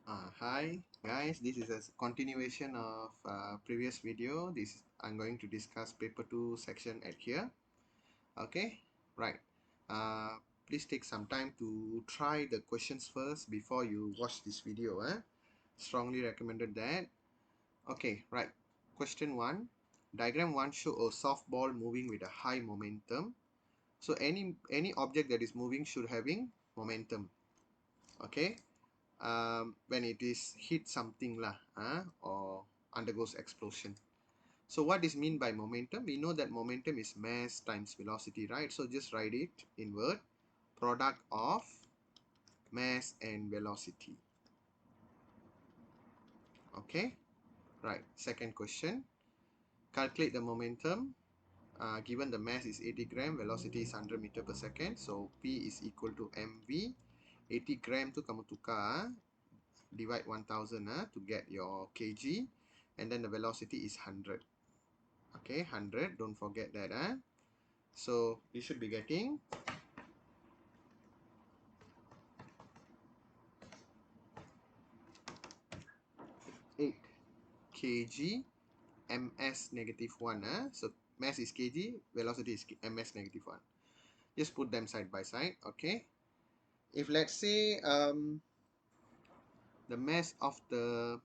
Hi guys, this is a continuation of previous video. I'm going to discuss paper 2 section at here. Okay, right. Uh, Please take some time to try the questions first before you watch this video. Strongly recommended that. Okay, right. Question 1. Diagram 1 show a softball moving with a high momentum. So any object that is moving should having momentum. Okay. When it is hit something lah, or undergoes explosion. So what is mean by momentum? We know that momentum is mass times velocity, right? So just write it in word, product of mass and velocity. Okay, right. Second question, calculate the momentum. Given the mass is 80 gram, velocity is 100 meter per second. So P is equal to mv. 80 gram tu kamu tukar, divide 1000 to get your kg, and then the velocity is 100. Okay, 100, don't forget that. So you should be getting 8 kg ms negative 1. So mass is kg, velocity is ms negative 1. Just put them side by side. Okay, if let's say the mass of the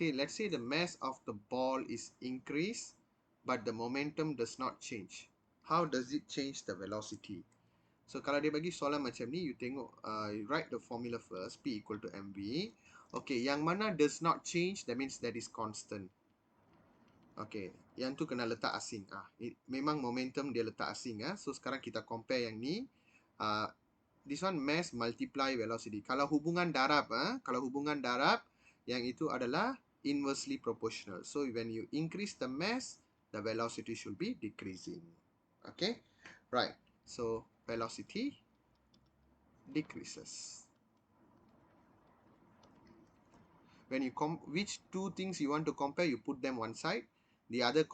let's say the mass of the ball is increased but the momentum does not change. How does it change the velocity? So kalau dia bagi soalan macam ni, you tengok, you write the formula first, P equal to mv. Okay, yang mana does not change, that means that is constant. Okay, yang tu kena letak asing. Memang momentum dia letak asing. So sekarang kita compare yang ni. This one mass multiply velocity. Kalau hubungan darab, yang itu adalah inversely proportional. So when you increase the mass, the velocity should be decreasing. Okay, right. So velocity decreases. When you which two things you want to compare, you put them one side. The other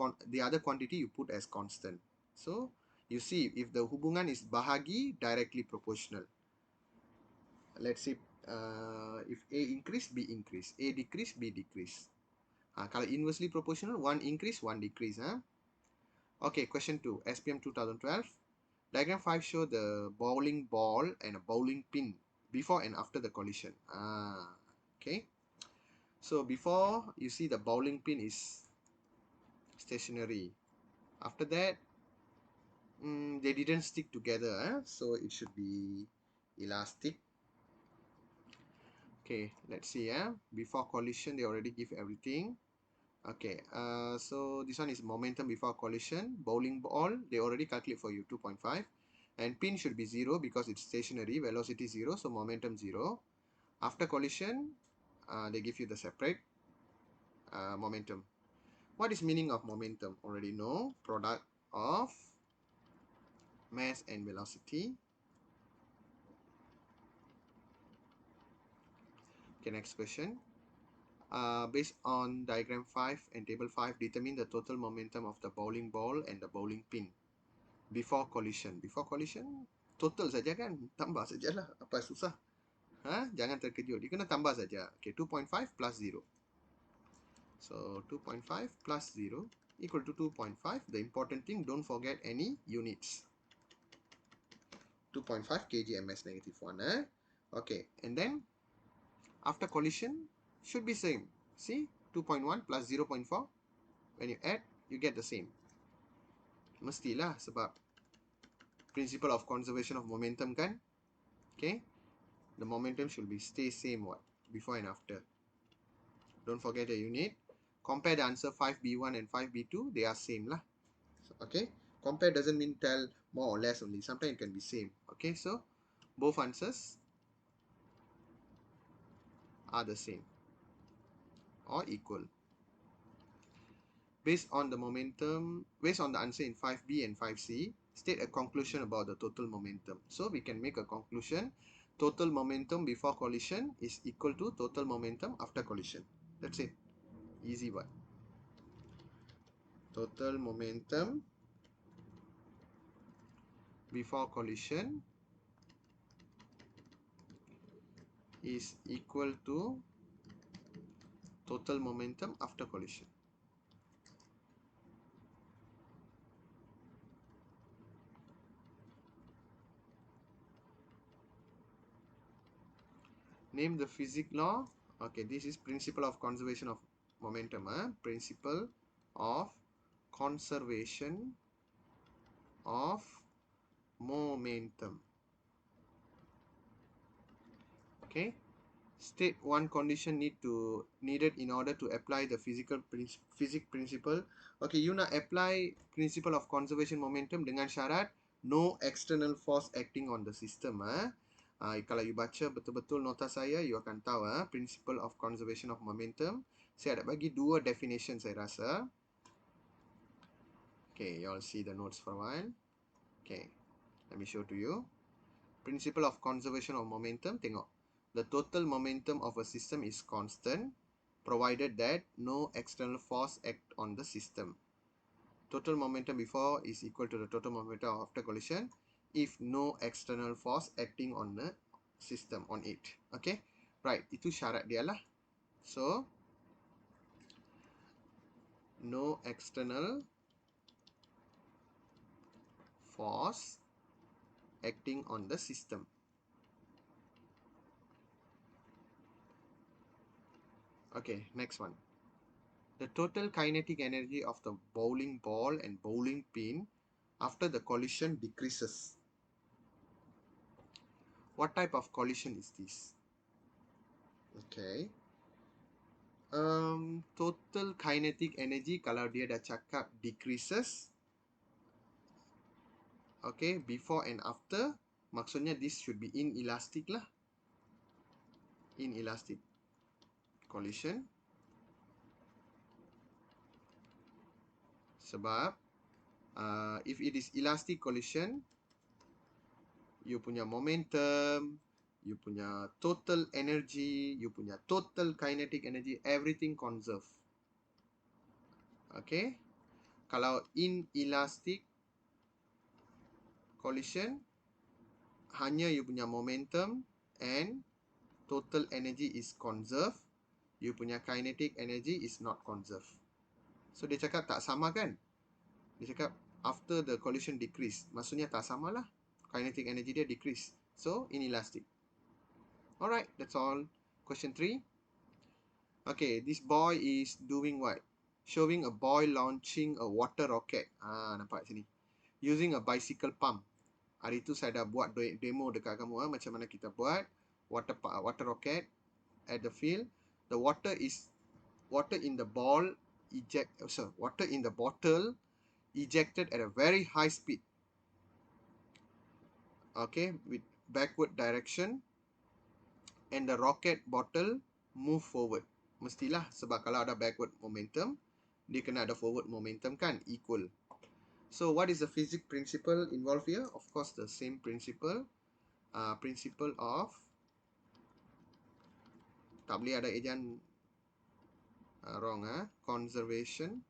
quantity you put as constant. So you see, if the hubungan is bahagi, directly proportional. Let's say if A increase, B increase, A decrease, B decrease. Kalau inversely proportional, one increase, one decrease. Okay, question 2, SPM 2012. Diagram 5 show the bowling ball and a bowling pin before and after the collision. Okay. So before, you see the bowling pin is stationary. After that, they didn't stick together, so it should be elastic. Okay, let's see. Before collision, they already give everything. Okay, so this one is momentum before collision. Bowling ball, they already calculate for you, 2.5. And pin should be 0 because it's stationary. Velocity 0, so momentum 0. After collision, they give you the separate momentum. What is meaning of momentum? Already know. Product of mass and velocity. Okay, next question. Based on diagram 5 and table 5, determine the total momentum of the bowling ball and the bowling pin before collision. Before collision, total saja kan? Tambah sajalah. Apa susah? Jangan terkejut. Dia kena tambah saja. Okay, 2.5 plus 0. So 2.5 plus 0 equal to 2.5. The important thing, don't forget any units. 2.5 kg ms negative 1. Okay, and then after collision should be same. See, 2.1 plus 0.4. When you add, you get the same. Mestilah sebab principle of conservation of momentum kan. Okay, the momentum should be stay same before and after. Don't forget the unit. Compare the answer 5B1 and 5B2. They are same lah. Okay, compare doesn't mean tell more or less only. Sometimes it can be same. Okay, so both answers are the same or equal. Based on the answer in 5B and 5C, state a conclusion about the total momentum. So we can make a conclusion. Total momentum before collision is equal to total momentum after collision. That's it. Easy one. Total momentum before collision is equal to total momentum after collision. Name the physics law. Okay, this is principle of conservation of momentum. Principle of conservation of momentum. Okay, state one condition needed in order to apply the physics principle. Okay, you nak apply principle of conservation momentum dengan syarat no external force acting on the system. Kalau you baca betul-betul nota saya, you akan tahu principle of conservation of momentum. Saya ada bagi dua definition saya rasa. Okay, you all see the notes for a while. Okay, let me show to you. Principle of conservation of momentum, tengok. The total momentum of a system is constant, provided that no external force act on the system. Total momentum before is equal to the total momentum after collision if no external force acting on the system, on it. Okay, right, itu syarat dia lah. So, no external force acting on the system. Okay, next one. The total kinetic energy of the bowling ball and bowling pin after the collision decreases. What type of collision is this? Okay. Total kinetic energy, kalau dia dah cakap decreases, okay, before and after, maksudnya this should be inelastic lah. Inelastic collision. Sebab if it is elastic collision, you punya momentum, you punya total energy, you punya total kinetic energy, everything conserve. Okay. Kalau inelastic collision, hanya you punya momentum and total energy is conserved, you punya kinetic energy is not conserved. So dia cakap tak sama kan? Dia cakap after the collision decrease, maksudnya tak sama lah. Kinetic energy dia decrease. So inelastic. Alright, that's all. Question 3. Okay, this boy is doing what? Showing a boy launching a water rocket. Nampak sini. Using a bicycle pump. Hari tu saya dah buat demo dekat kamu macam mana kita buat water rocket at the field. The water in the bottle ejected at a very high speed. Okay, with backward direction, and the rocket bottle move forward. Mestilah, sebab kalau ada backward momentum, dia kena ada forward momentum kan, equal. So what is the physics principle involved here? Of course, the same principle. Principle of, tak boleh ada ejan wrong, conservation.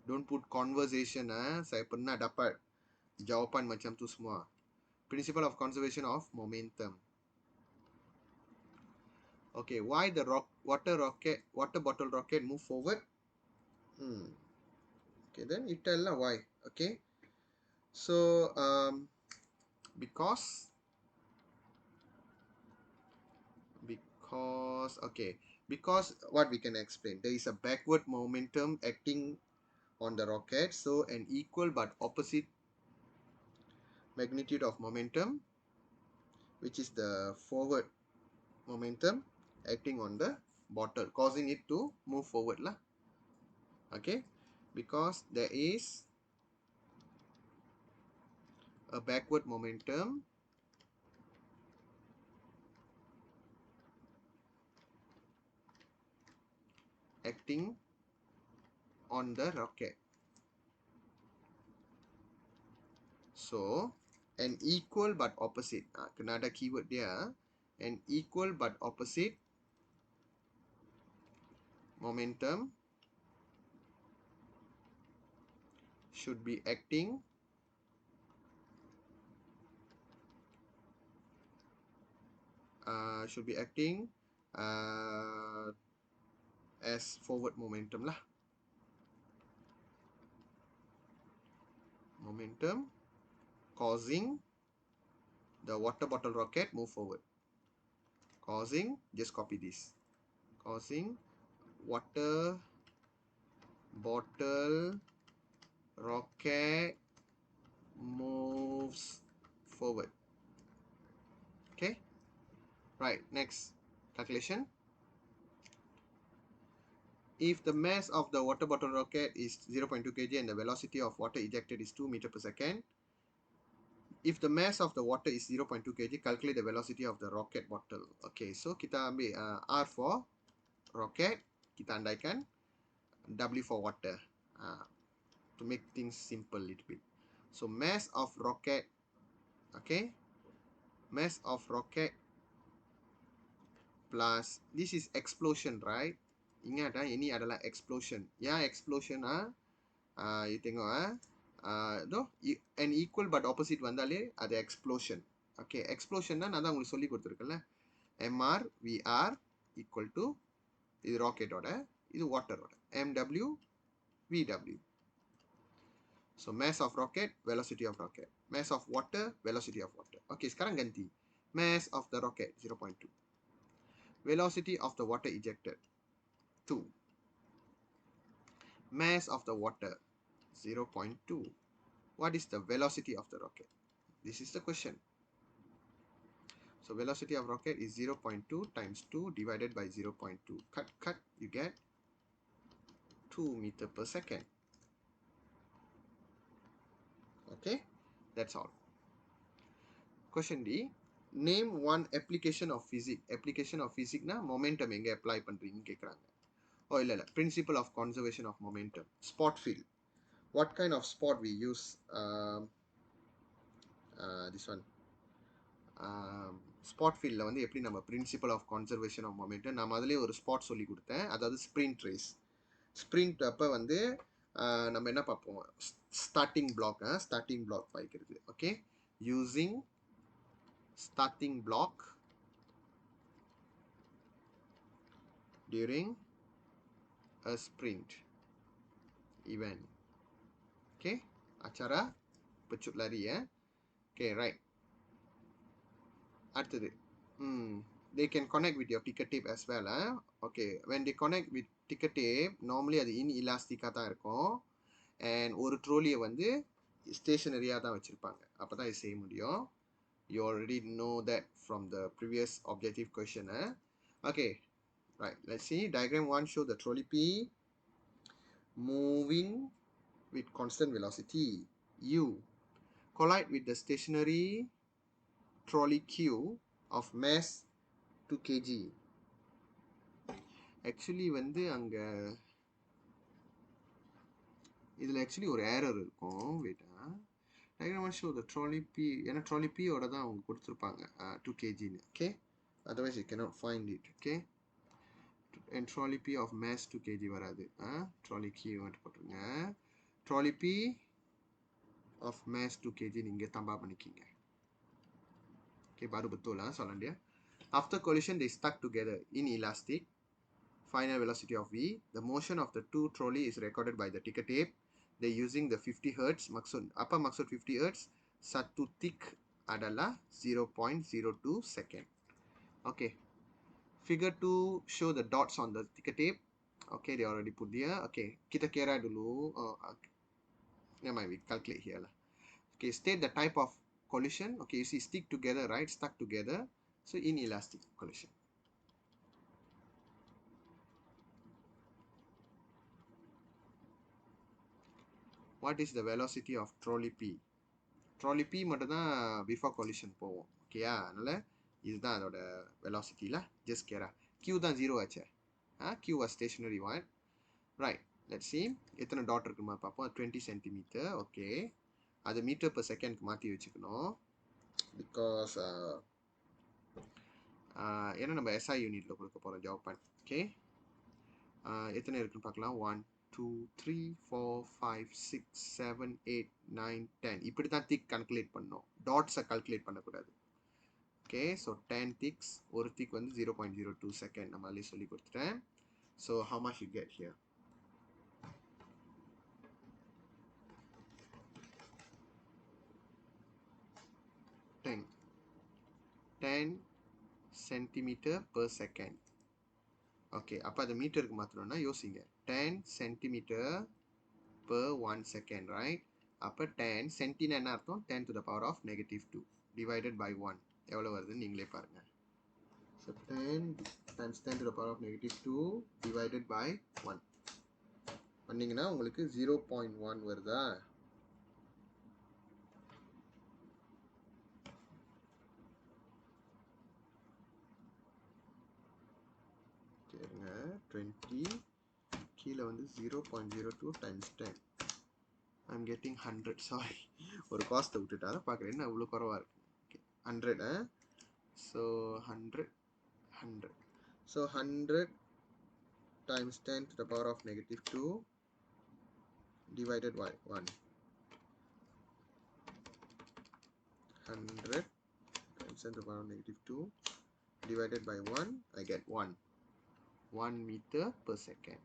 Don't put conversation. Saya pernah dapat jawapan macam tu semua. Principle of conservation of momentum. Okay, why the water bottle rocket move forward? Okay, then you tell lah why. Okay, so because what we can explain, there is a backward momentum acting on the rocket, so an equal but opposite magnitude of momentum, which is the forward momentum, acting on the bottle, causing it to move forward lah. Okay, because there is a backward momentum acting on the rocket. So, an equal but opposite. Kena ada keyword dia. An equal but opposite momentum should be acting should be acting as forward momentum lah. Momentum causing the water bottle rocket move forward. Causing, just copy this. Causing water bottle rocket moves forward. Okay. Right. Next calculation. If the mass of the water bottle rocket is 0.2 kg and the velocity of water ejected is 2 meter per second, if the mass of the water is 0.2 kg, calculate the velocity of the rocket bottle. Okay, so kita ambil R for rocket, kita andaikan W for water to make things simple a little bit. So mass of rocket, okay, mass of rocket plus, this is explosion, right? Ingat ini adalah explosion. Ya, explosion you tengok no, an equal but opposite வந்தாலே அது explosion. Okay, explosion நான் தான் உங்களுக்கு சொல்லி கொடுத்துருக்கேன்ல. mr vr equal to இது rocket ஓட, இது water ஓட. mw vw. So mass of rocket, velocity of rocket. Mass of water, velocity of water. Okay, sekarang ganti. Mass of the rocket 0.2. Velocity of the water ejected 2. Mass of the water 0.2. What is the velocity of the rocket? This is the question. So velocity of rocket is 0.2 times 2 divided by 0.2. Cut, you get 2 meter per second. Okay, that's all. Question D. Name one application of physics. Application of physics na momentum எங்க apply பண்றீங்கன்னு கேக்குறாங்க. Oh, இல்ல. Principle of conservation of momentum. Spot field. What kind of spot we use? This one. Spot fieldல வந்து எப்படி நம்ம principle of conservation of momentum, நான் அதிலே ஒரு ஸ்பாட் சொல்லி கொடுத்தேன், அதாவது ஸ்ப்ரிண்ட் ரேஸ். ஸ்ப்ரிண்ட் அப்போ வந்து நம்ம என்ன பார்ப்போம், ஸ்டார்டிங் பிளாக் வைக்கிறது. Okay, using starting block during a sprint event. Okay, acara pecut lari ya. Okay, right. அடுத்தது they can connect with your ticker tape as well. Okay, when they connect with ticker tape, normally அது inelastic தான் இருக்கும், and ஒரு ட்ரோலியை வந்து ஸ்டேஷனரியாக தான் வச்சுருப்பாங்க, அப்போ தான் இது செய்ய முடியும். You already know that from the previous objective question. Okay, right, let's see. Diagram 1 show the trolley P moving with constant velocity u collide with the stationary trolley Q of mass 2 kg. Actually வந்து அங்க இதுல actually ஒரு error இருக்கும். Wait, diagram 1 show the trolley P, ஏன்னா trolley P ஓட தான் அவங்க கொடுத்துருப்பாங்க 2 kg ன்னு. Okay, otherwise you cannot find it. Okay, and trolley P of mass 2 kg வராது. trolley Q மட்டும் போட்டுருங்க. trolley P of mass 2 kg நீங்க தம்பா பண்ணிக்கிங்க. Okay, baru betul lah soalan dia. After collision, they stuck together inelastic. Final velocity of v. The motion of the two trolley is recorded by the ticker tape. They using the 50 Hz. Maksud apa maksud 50 Hz? Satu tick adalah 0.02 second. Okay. Figure 2 show the dots on the ticker tape. Okay, they already put there. Okay, kita kira dulu. Never mind, we calculate here lah. Okay, state the type of collision. Okay, you see stick together, right? Stuck together. So inelastic collision. What is the velocity of trolley P? Trolley P மட்டும் தான் before collision போவோம். ஓகேயா, அதனால இதுதான் அதோட velocity lah. Just கேரா. Q தான் 0 ஆச்சு. Q was stationary one. Right, let's see. எத்தனை டாட் இருக்குமா பார்ப்போம். 20 centimeter. Okay, அது மீட்டர் per second மாற்றி வச்சுக்கணும். Because ஏன்னா நம்ம SI யூனிட்ல கொடுக்க போகிறோம் ஜாப்பான். ஓகே, எத்தனை இருக்குன்னு பார்க்கலாம். 1 2 3 4 5 6 7 8 9 10. இப்படி தான் திக் கால்குலேட் பண்ணணும், டாட்ஸை கால்குலேட் பண்ணக்கூடாது. Okay, so 10 ticks, ஒரு tick வந்து 0.02 second நம்ம ஆல்ரெடி சொல்லி கொடுத்துட்டேன். So how much you get here? 10 centimeter per second. Okay, அப்போ அது மீட்டருக்கு மாற்றணும்னா யோசிங்க. 10 centimeter per 1 second, right? அப்போ 10 சென்டினா என்ன அர்த்தம்? 10 to the power of -2 divided by 1 எவ்வளோ வருதுன்னு நீங்களே பாருங்கள். So 10 times 10 to the power of -2 divided by 1 பண்ணிங்கன்னா உங்களுக்கு 0.1 வருதா? சரிங்க, 20 கீழே வந்து 0.02 times 10. I'm getting 100. சாரி, ஒரு காஸ்ட்டை விட்டுட்டு அதை பார்க்குறேன். என்ன அவ்வளோ குறவாக இருக்கு? Okay, 100. So 100. So 100 times 10 to the power of -2 divided by 1. 100 times 10 to the power of -2 divided by 1. I get 1 meter per second.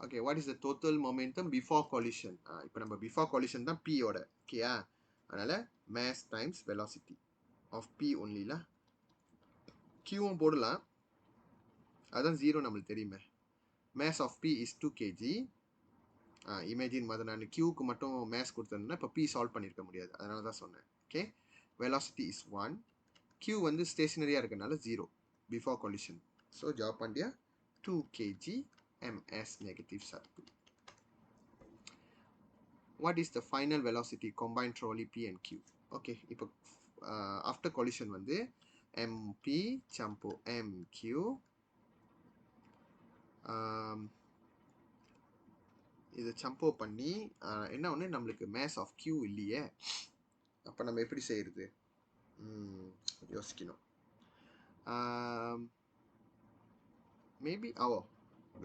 Okay, what is the total momentum before collision? இப்போ நம்ம before collision தான் P ஓட. ஓகேயா? அதனால mass times velocity of P only ல. Qவும் போடலாம், அதான் 0 நம்மளுக்கு தெரியுமே. mass of P is 2 kg. Imagine மாதிரி நான் Qக்கு மட்டும் mass கொடுத்தேன்னா இப்போ P சால்வ் பண்ணியிருக்க முடியாது, அதனால தான் சொன்னேன். Okay, velocity is 1. Q வந்து ஸ்டேஷனரியாக இருக்கனால 0 before collision. ஸோ ஜாப் பண்ணியா 2 kg ms negative circle. What is the final velocity combined trolley P and Q? Okay, இப்போ after collision வந்து MP jump MQ இது ஜம்போ பண்ணி என்ன ஒன்று நம்மளுக்கு mass of Q இல்லையே, அப்போ நம்ம எப்படி செய்யறது? யோசிக்கணும். மேபி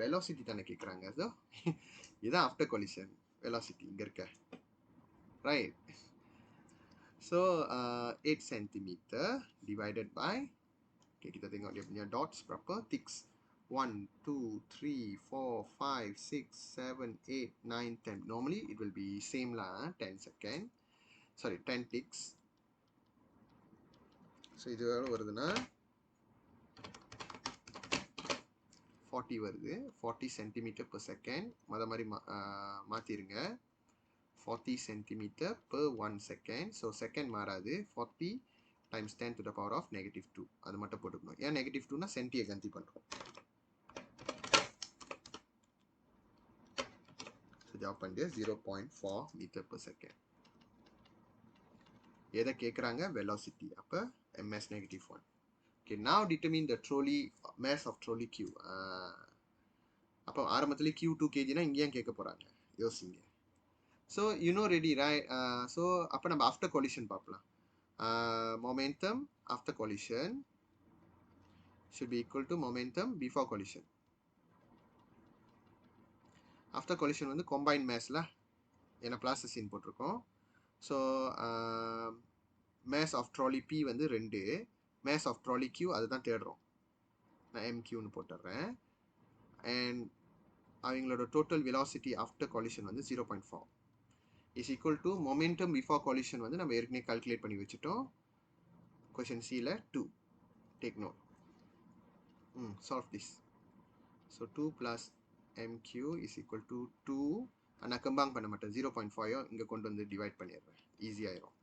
velocity தானே கேட்குறாங்க. ஸோ இதுதான் ஆஃப்டர் collision velocity இங்கே இருக்க, right? So 8 centimeter divided by, okay, kita tengok dia punya dots berapa, ticks 1 2 3 4 5 6 7 8 9 10. Normally it will be same lah, 10 second, sorry 10 ticks. So இது எவ்வளோ வருதுன்னா 40 வருது. 40 centimeter per second. மத மாதிரி மாற்றிருங்க. 40 centimeter per 1 second. So second மாறாது. 40 times 10 to the power of -2. அது மட்டும் போட்டுக்கணும். ஏன் -2னா சென்டியை கன்சி பண்ணுறோம். ஸோ ஜாப் பண்ணிட்டு 0.4 meter per second. எதை கேட்குறாங்க? velocity. அப்போ ms -1. Okay, now determine the trolley mass of trolley Q. அப்போ ஆரம்பத்தில் Q 2 kg னா இங்கே ஏன் கேட்க போகிறாங்க? யோசிங்க. So you know ready, right? So அப்போ நம்ம ஆஃப்டர் collision பார்க்கலாம். momentum after collision should be equal to momentum before collision. after collision வந்து combined massல, ஏன்னா ப்ளாஸ் சீன் போட்டிருக்கோம். So mass of trolley P வந்து 2, mass of trolley Q அதுதான் தேடுறோம். நான் MQன்னு போட்டுடுறேன். அண்ட் அவங்களோட டோட்டல் velocity ஆஃப்டர் collision வந்து 0.4 is equal to momentum before collision வந்து நம்ம ஏற்கனவே கால்குலேட் பண்ணி வச்சுட்டோம். கொஷின் சியில் 2. Take note. Solve this. So 2 plus MQ is equal to 2. நான் கம்பேர் பண்ண மாட்டேன், 0.5 இங்கே கொண்டு வந்து டிவைட் பண்ணிடுறேன், ஈஸியாயிரும்.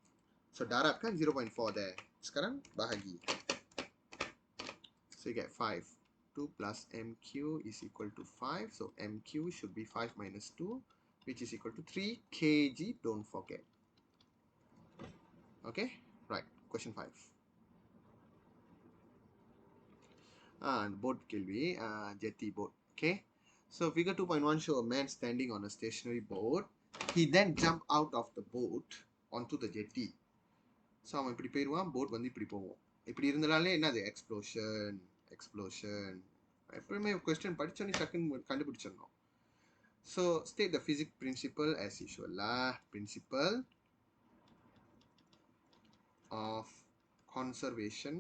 So direct kan 0.4 there. Sekarang bahagi. So you get 5. 2 plus MQ is equal to 5. So MQ should be 5 minus 2, which is equal to 3 kg. Don't forget. Okay, right. Question 5. Boat kelvi, jetty boat. Okay, so figure 2.1 show a man standing on a stationary boat. He then jumped out of the boat onto the jetty. So அவன் இப்படி போயிடுவான், boat வந்து இப்படி போவோம். இப்படி இருந்தனாலே என்னது? Explosion. எப்பவுமே question படித்தோன்னே டக்குன்னு கண்டுபிடிச்சிடணும். So state the physics principle as usual. Principle of conservation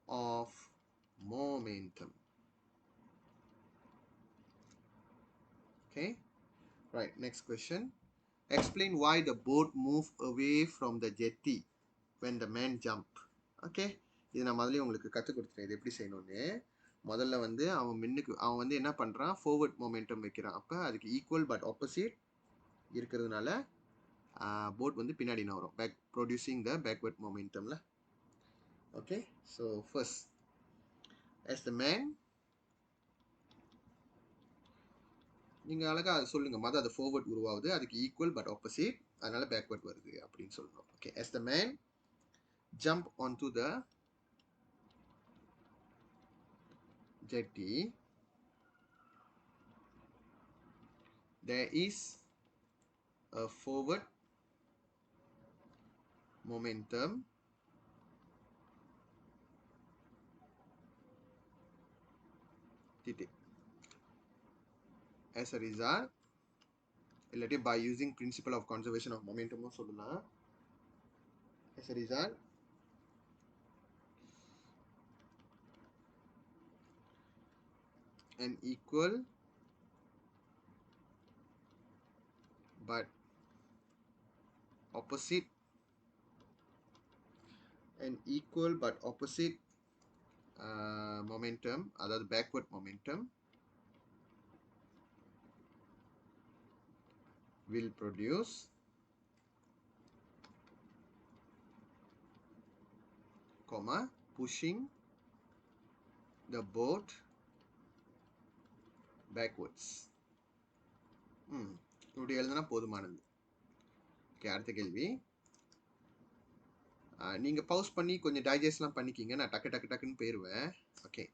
of momentum. Okay, right, next question. Explain why the boat moved away from the jetty when the man jumped. Okay, இது நான் முதல்ல உங்களுக்கு கற்றுக் கொடுத்துட்டேன் இது எப்படி செய்யணும்னு. முதல்ல வந்து அவன் வந்து என்ன பண்ணுறான், forward momentum வைக்கிறான். அப்போ அதுக்கு ஈக்குவல் பட் ஆப்போசிட் இருக்கிறதுனால போட் வந்து பின்னாடி நவரும், பேக் ப்ரொடியூசிங் த பேக்வர்ட் மொமெண்டம்ல. Okay, so first as the man, நீங்கள் அழகாக அதை சொல்லுங்கள், மொதல் அது ஃபார்வர்ட் உருவாகுது, அதுக்கு ஈக்குவல் பட் ஆப்போசிட், அதனால பேக்வர்ட் வருது அப்படின்னு சொல்லணும். Okay, as the man jump onto the jetty, there is a forward momentum as a result, இல்லாட்டி by using principle of conservation of momentum சொல்லலாம். As a result, an equal but opposite momentum, அதாவது backward momentum will produce pushing the boat backwards. இப்படி எழுதுனா போதுமானது. Okay, அடுத்த கேள்வி. நீங்கள் பவுஸ் பண்ணி கொஞ்சம் டைஜஸ்ட்லாம் பண்ணிக்கிங்க, நான் டக்குன்னு போயிடுவேன். Okay,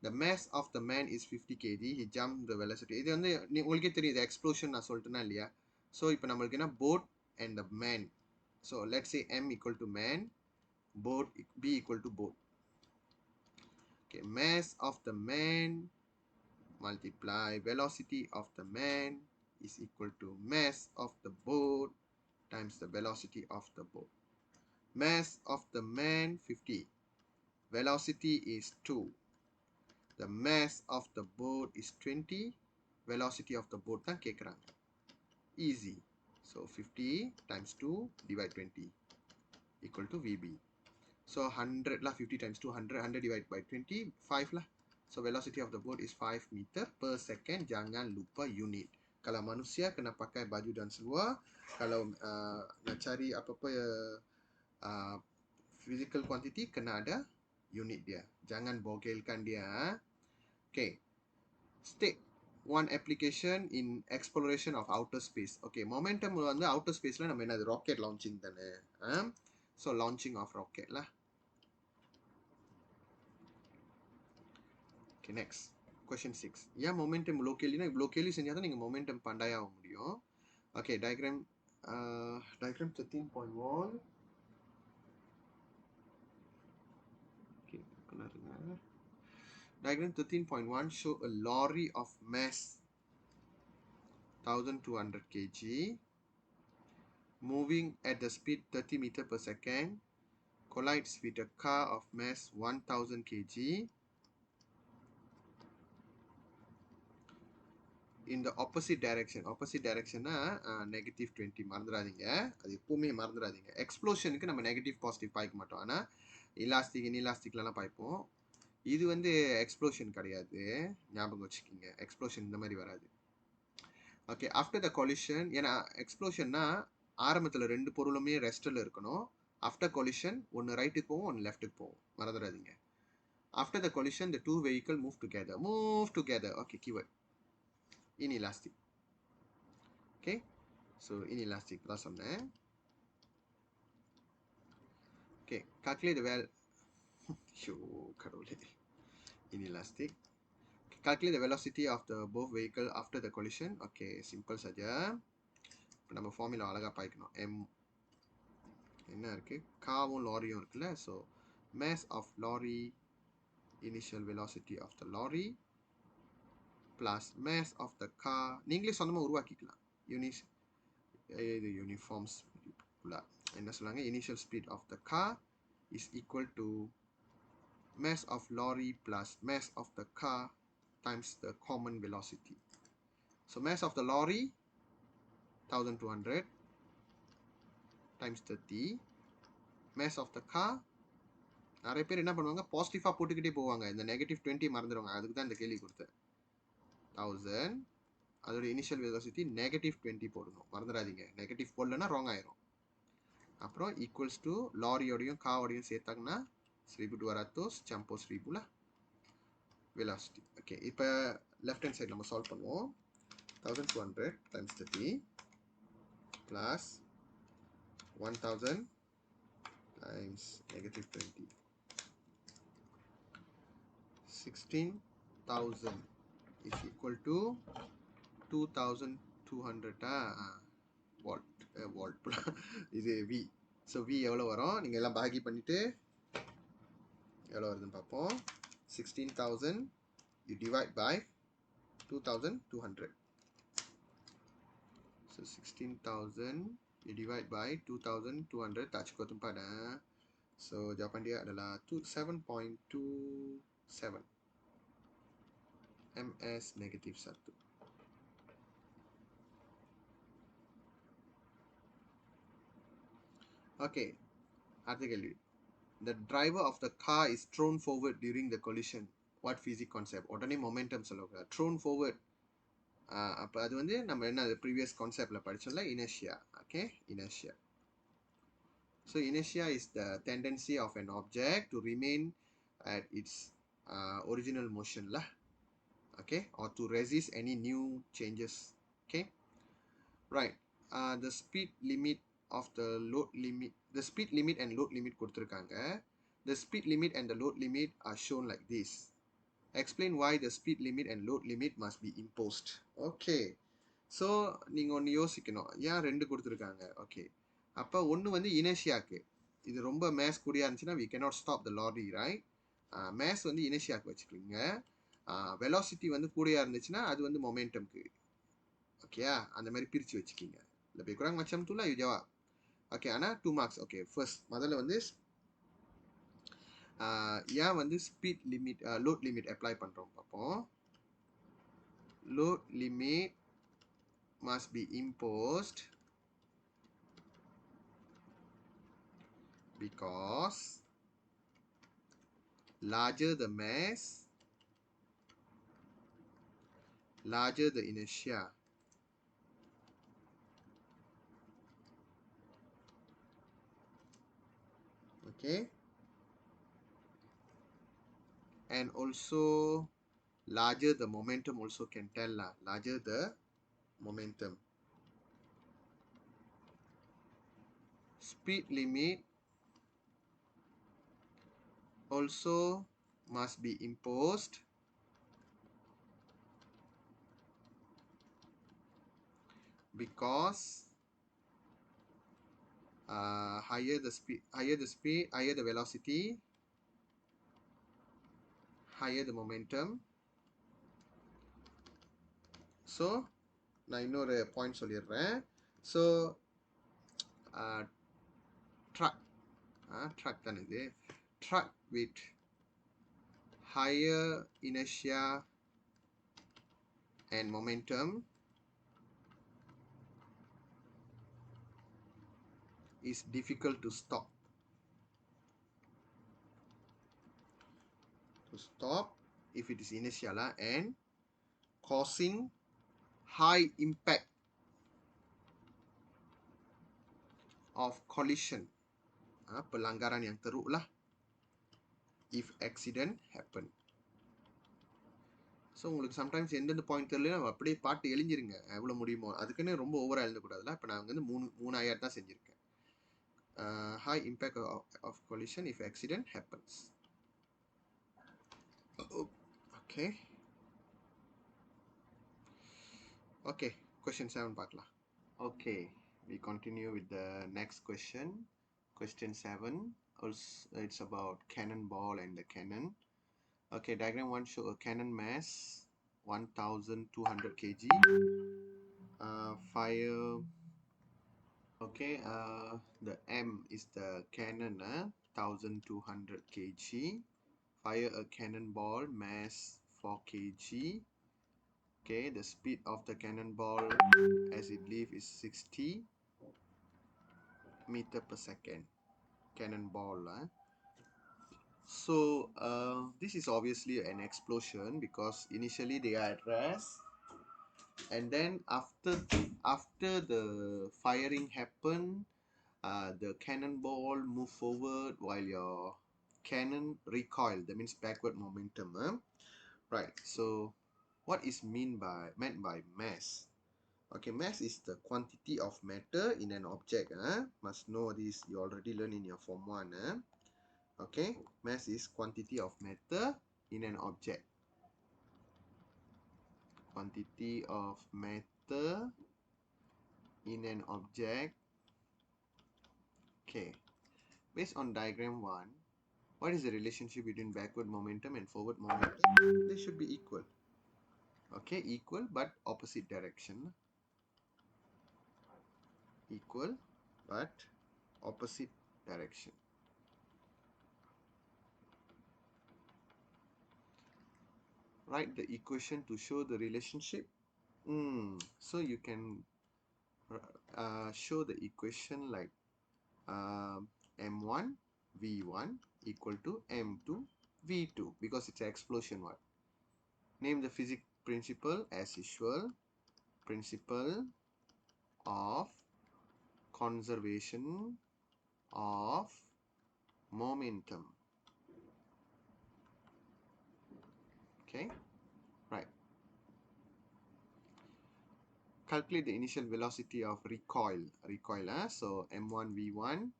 the mass of the man is 50 kg, he jumped the velocity. இது வந்து உங்களுக்கே தெரியும், இது எக்ஸ்ப்ளோஷன் நான் சொல்லிட்டேன்னா இல்லையா. ஸோ இப்போ நம்மளுக்கு என்ன, boat and the man. So let's say m equal to man, boat b equal to boat. Okay, mass of the man multiply velocity of the man is equal to mass of the boat times the velocity of the boat. Mass of the man 50, velocity is 2, the mass of the boat is 20, velocity of the boat தான் கேட்குறாங்க. Easy. So 50 times 2 divide 20 equal to VB. So 100 lah, 50 times 2 100 divided by 20 5 lah. So velocity of the boat is 5 meter per second. Jangan lupa unit. Kalau manusia kena pakai baju dan seluar. Kalau nak cari apa-apa physical quantity, kena ada unit dia. Jangan bogelkan dia. Okay. State one application in exploration of outer space. Okay, momentum வந்து outer spaceல நம்ம என்னது, rocket launching தானே. So launching of rocket lah. Okay, next. Question 6. Yeah, momentum locally na locally செஞ்சா தான் நீங்க momentum பண்டாய் ஆக முடியும். Okay, diagram 13.1. Okay, diagram 13.1 show a lorry of mass 1200 kg moving at the speed 30 meter per second collides with a car of mass 1000 kg in the opposite direction. Opposite direction negative 20. மறந்துடாதீங்க, அது எப்பவுமே மறந்துடாதீங்க. எக்ஸ்ப்ளோஷனுக்கு நம்ம negative positive பாய்க்க மாட்டோம், ஆனால் elastic இன்இலாஸ்டிக்லாம் பாய்ப்போம். இது வந்து explosion கிடையாது, ஞாபகம் வச்சுக்கிங்க. எக்ஸ்ப்ளோஷன் இந்த மாதிரி வராது. ஓகே, ஆஃப்டர் த கொலிஷன், ஏன்னா எக்ஸ்ப்ளோஷன்னா ஆரம்பத்தில் ரெண்டு பொருளுமே ரெஸ்ட்டில் இருக்கணும். ஆஃப்டர் கொலிஷன் ஒன்று ரைட்டுக்கு போகும், ஒன்று லெஃப்ட்டுக்கு போகும், மறந்துடாதீங்க. After the collision the two vehicle move together. Okay, keyword inelastic. Okay, so inelastic தான் சொன்னேன். Okay, calculate the கடவுளே, inelastic. Okay, calculate the velocity of the both vehicle after the collision. Okay, simple saja. இப்போ நம்ம formula அழகாக பாய்க்கணும். m என்ன இருக்குது, காவும் லாரியும் இருக்குல்ல. So mass of lorry, initial velocity of the lorry plus mass of the car. நீங்களே சொந்தமாக உருவாக்கிக்கலாம். இது uniforms என்ன சொன்னாங்க, initial speed of the car is equal to mass of lorry plus mass of the car times the common velocity. So mass of the lorry 1200 times 30, mass of the car, நிறைய பேர் என்ன பண்ணுவாங்க, பாசிட்டிவாக போட்டுக்கிட்டே போவாங்க, இந்த -20 மறந்துடுவாங்க. அதுக்கு தான் இந்த கேள்வி கொடுத்தேன். 1000, அதோட இனிஷியல் வெலாசிட்டி -20 போடணும், மறந்துடாதீங்க. நெகட்டிவ் போடலன்னா ராங் ஆயிரும். அப்புறம் ஈக்குவல்ஸ் டு லாரியோடையும் காவோடையும் சேர்த்தாங்கன்னா 1200 campur 1000 lah velocity. ஓகே, இப்போ லெஃப்ட் ஹேண்ட் சைடு நம்ம சால்வ் பண்ணுவோம். 1200 times 30 plus 1000 times -20, 16,000 is equal to 2200 Walt இது V. ஸோ V எவ்வளோ வரும், நீங்கள் எல்லாம் பாகி பண்ணிவிட்டு எவ்வளோ வருதுன்னு பார்ப்போம். 16,000 you divide by 2200. So 16,000 you divide by 2200, tak cukup tempat dah. So jawapan dia adalah 7.27 ms -1. Okay, அடுத்த கேள்வி. The driver of the car is thrown forward during the collision. What physics concept? உடனே momentum சொல்லுவாங்க. Thrown forward. அப்போ அது வந்து நம்ம என்ன previous கான்செப்டில் படிச்சோம்ல, inertia. Okay, inertia. So inertia is the tendency of an object to remain at its original motion lah. Okay, or to resist any new changes. Okay, right. The speed limit of the load limit, the speed limit and load limit கொடுத்திருக்காங்க. The speed limit and the load limit are shown like this. Explain why the speed limit and load limit must be imposed. Okay, so நீங்கள் ஒன்று யோசிக்கணும், ஏன் ரெண்டு கொடுத்துருக்காங்க. Okay, அப்போ ஒன்று வந்து இனர்ஷியாக்கு, இது ரொம்ப மேஸ் கூடியா இருந்துச்சுன்னா we cannot stop the lorry, right? Mass வந்து இனர்ஷியாக்கு வச்சுக்கோங்க. வெலாசிட்டி வந்து கூடியா இருந்துச்சுன்னா அது வந்து மொமெண்டம்க்கு. ஓகேயா, அந்த மாதிரி பிரித்து வச்சுக்கிங்க. lebih kurang macam tu lah you jawab. Okay, ஆனால் 2 marks. ஓகே, ஃபர்ஸ்ட் முதல்ல வந்து ஏன் வந்து speed limit load limit apply பண்ணுறோம் பார்ப்போம். Load limit must be imposed because larger the mass, larger the inertia. Okay, and also larger the momentum also can tell lah, larger the momentum. Speed limit also must be imposed because higher the speed, higher the velocity, higher the momentum. So நான் இன்னொரு point சொல்லிடுறேன். So truck தானே இது, truck with higher inertia and momentum is difficult to stop. If it is inertia lah, and causing high impact of collision, pelanggaran yang teruk lah, if accident happen. So உங்களுக்கு sometimes எந்தெந்த point தெரியல அப்படியே பாட்டு எழுஞ்சிருங்க எவ்வளோ முடியுமோ. அதுக்குன்னு ரொம்ப ஓவராக எழுதக்கூடாதுல. இப்போ நான் வந்து 3 தான் செஞ்சுருக்கேன். High impact of collision if accident happens. Okay. Okay, question 7 பார்க்கலாம். Okay, we continue with the next question. Question 7. Also, it's about cannonball and the cannon. Okay, diagram 1 show a cannon mass 1200 kg. Fire Okay, the M is the cannon, 1200 kg. Fire a cannonball, mass 4 kg. Okay, the speed of the cannonball as it leaves is 60 meter per second. Cannonball. So this is obviously an explosion because initially they are at rest, and then after the firing happened, the cannonball move forward while your cannon recoil. That means backward momentum. Right. So what is meant by mass? Okay, mass is the quantity of matter in an object. Must know this. You already learned in your Form 1. Okay, mass is quantity of matter in an object. Quantity of matter in an object. Okay, based on diagram 1, what is the relationship between backward momentum and forward momentum? They should be equal. Okay, equal but opposite direction. Equal but opposite direction. Write the equation to show the relationship. So you can show the equation like m1 v1 equal to m2 v2 because it's an explosion. What? Name the physics principle as usual. Principle of conservation of momentum. Okay, right. Calculate the initial velocity of recoil. So m1 v1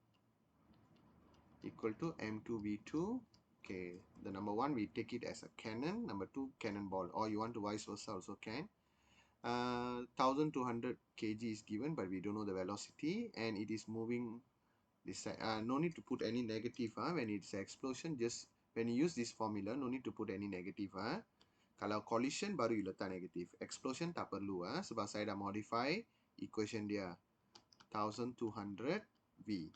equal to m2 v2. Okay, the number 1 we take it as a cannon, number 2 cannonball, or you want to vice versa also can. 1200 kg is given, but we don't know the velocity, and it is moving this side. No need to put any negative when it's an explosion. Just when you use this formula, no need to put any negative. Kalau collision baru you letak negative. Explosion tak perlu. Sebab saya dah modify equation dia 1200 V.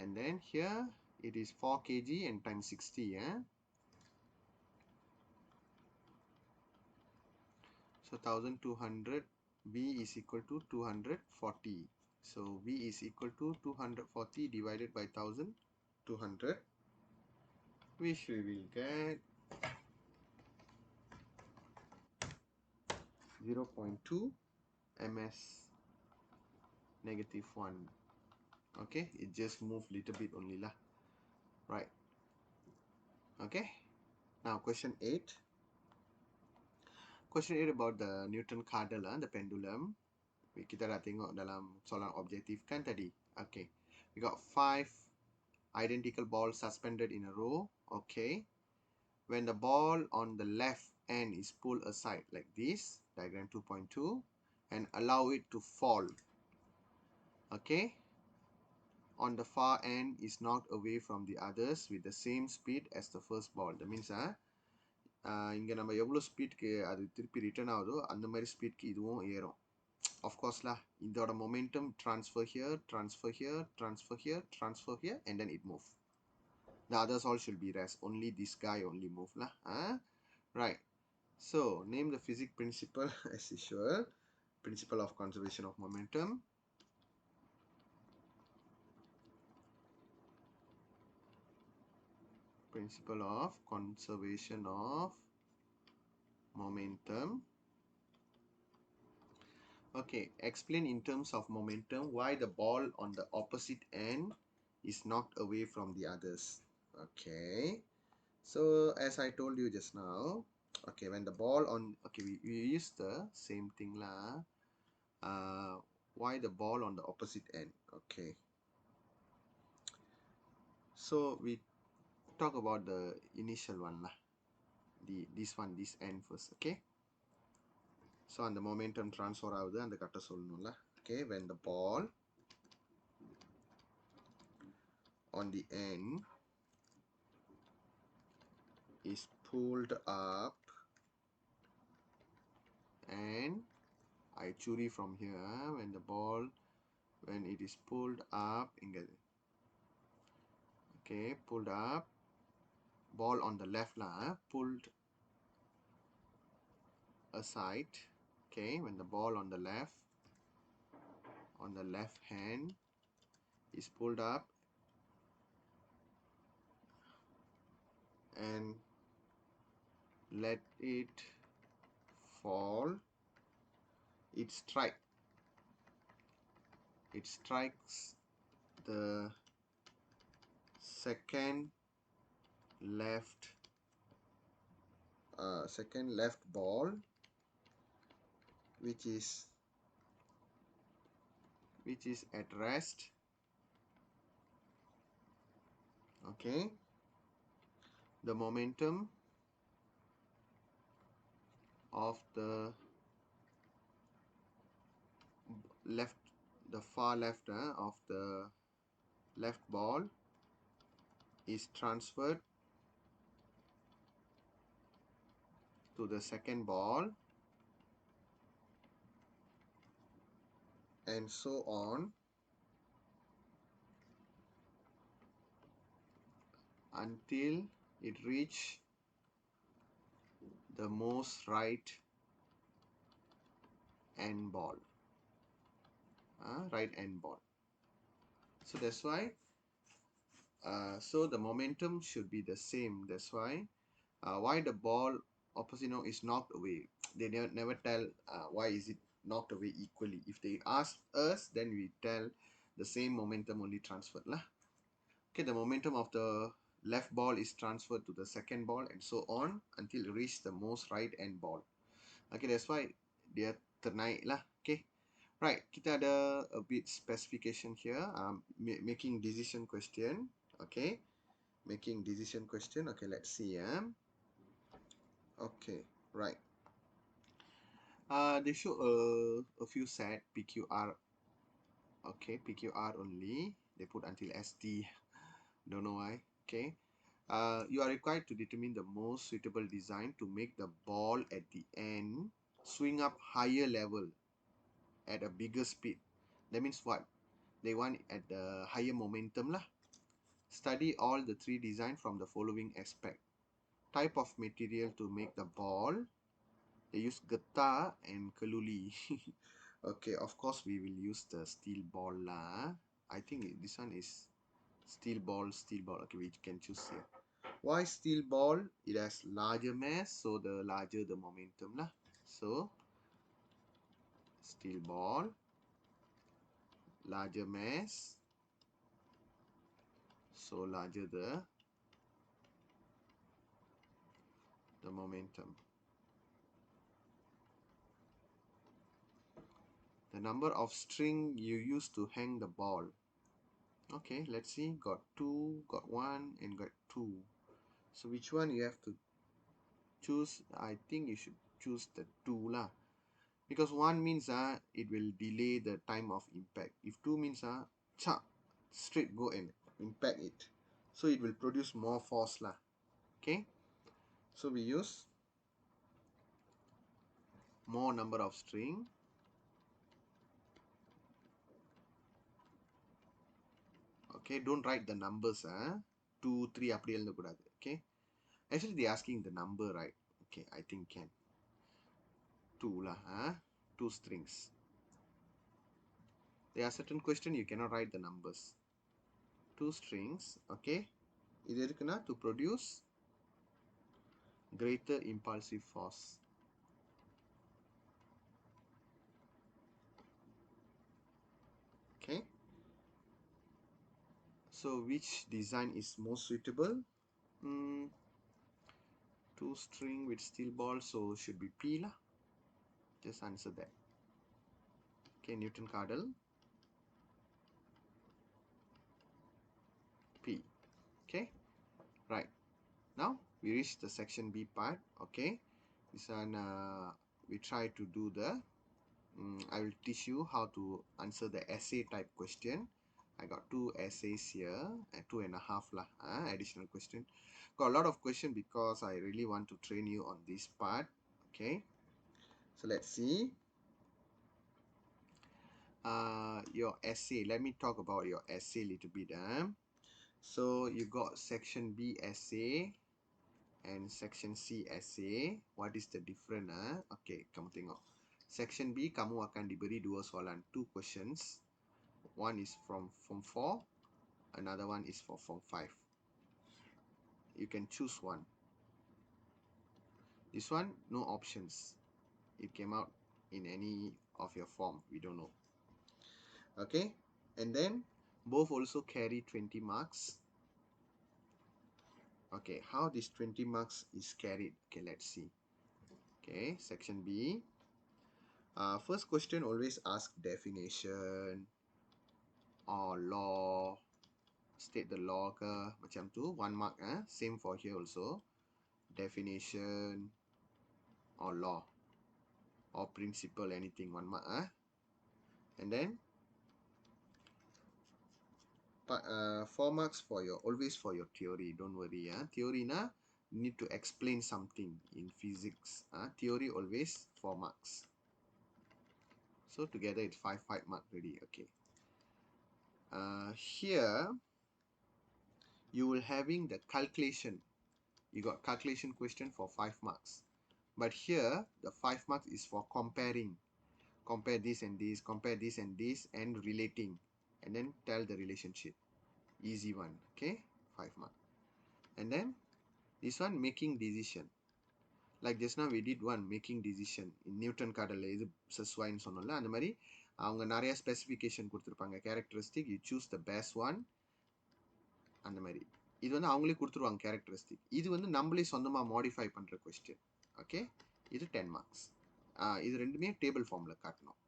And then here it is 4 kg and times 60. So 1200 V is equal to 240. So V is equal to 240 divided by 1200, which we will get 0.2 ms -1. Okay, it just moved little bit only lah. Right. Okay. Now question 8. Question 8 about the Newton cardle, the pendulum. Kita dah tengok dalam soalan objektif kan tadi. Okay. We got 5 identical balls suspended in a row. Okay. When the ball on the left end is pulled aside like this, diagram 2.2, and allow it to fall. Okay. On the far end is knocked away from the others with the same speed as the first ball. That means இங்கே நம்ம எவ்வளோ ஸ்பீட்க்கு அது திருப்பி return ஆகுதோ அந்த மாதிரி ஸ்பீட்க்கு இதுவும் ஏறும். Of course இதோட momentum transfer here, transfer here, transfer here, transfer here, and then it move. The others all should be rest. Only this guy only move lah. Right. So name the physics principle as usual. Principle of conservation of momentum. Principle of conservation of momentum. Okay, explain in terms of momentum why the ball on the opposite end is knocked away from the others. Okay, so as I told you just now, okay, when the ball on, okay, we use the same thing lah. Why the ball on the opposite end? Okay, so we talk about the initial one lah. This end first. Okay, so on the momentum transfer ஆகுது அந்த கட்ட சொல்லணும்ல. Okay, when the ball on the end is pulled up and I churi from here, when when it is pulled up, okay, pulled up, ball on the left lah, pulled aside, okay, when the ball on the left hand is pulled up and let it fall, it strikes the second left ball, which is at rest. Okay, the momentum of the far left of the left ball is transferred to the second ball, and so on until it reach the most right end ball. Right end ball. So that's why so the momentum should be the same. That's why the ball opposite is knocked away. They never tell why is it knocked away equally. If they ask us, then we tell the same momentum only transferred lah. Okay, the momentum of the left ball is transferred to the second ball and so on until it reach the most right end ball. Okay, that's why dia ternaik lah. Okay, right, kita ada a bit specification here. Making decision question. Okay, making decision question. Okay, let's see. Okay, right. They show a few set PQR. Okay, PQR only. They put until ST. Don't know why. Okay. You are required to determine the most suitable design to make the ball at the end swing up higher level at a bigger speed. That means what? They want at the higher momentum lah. Study all the three designs from the following aspect. Type of material to make the ball. They use getah and keluli. Okay, of course we will use the steel ball lah. I think this one is steel ball. Okay, we can choose here. Why steel ball? It has larger mass, so the larger the momentum lah. So steel ball, larger mass, so larger the momentum. The number of string you use to hang the ball. Okay, let's see. Got 2, got 1, and got 2. So which one you have to choose? I think you should choose the 2 lah. Because 1 means it will delay the time of impact. If 2 means straight go and impact it. So it will produce more force lah. Okay. So we use more number of string. Okay, don't write the numbers. 2, 3 அப்படி எழுதக்கூடாது. Okay. Actually, they asking the number, right? Okay, I think can. 2 lah. 2 strings. There are certain question you cannot write the numbers. 2 strings. Okay. இது எதுக்குன்னா to produce greater impulsive force. Okay. So which design is most suitable? 2 string with steel ball, so should be P lah. Just answer that. Okay, Newton Cardle. P. Okay, right. Now we reach the section B part. Okay, this one we try to do the I will teach you how to answer the essay type question. I got 2 essays here and 2.5 lah, additional question. Got a lot of question because I really want to train you on this part. Okay, so let's see. your essay. Let me talk about your essay a little bit. So you got section B essay and section C essay. What is the difference? Okay, kamu tengok. Section B, kamu akan diberi dua soalan, 2 questions. One is from Form 4, another one is for Form 5. You can choose one. This one, no options. It came out in any of your form. We don't know. Okay, and then both also carry 20 marks. Okay, how this 20 marks is carried? Okay, let's see. Okay, section B. First question always ask definition or law. State the law ke macam tu. 1 mark. Same for here also. Definition or law or principle, anything, 1 mark. And then 4 marks for your, always for your theory. Don't worry. Theory na need to explain something in physics. Theory always 4 marks. So together it's 5 mark already. Okay. Here you will having the calculation. You got calculation question for 5 marks. But here the 5 marks is for comparing. Compare this and this, compare this and this, and relating. And then tell the relationship. Easy one. Okay. 5 marks. And then this one, making decision. Like just now we did one, making decision. In Newton கடல்ல இது செஸ்வாயின்னு சொன்னோம்ல, அந்த மாதிரி அவங்க நிறைய specification கொடுத்துருப்பாங்க. Characteristic, you choose the best one. அந்த மாதிரி இது வந்து அவங்களே கொடுத்துருவாங்க கேரக்டரிஸ்டிக். இது வந்து நம்மளே சொந்தமாக மாடிஃபை பண்ணுற கொஸ்டின். ஓகே, இது 10 மார்க்ஸ். இது ரெண்டுமே டேபிள் ஃபார்மில் காட்டணும்.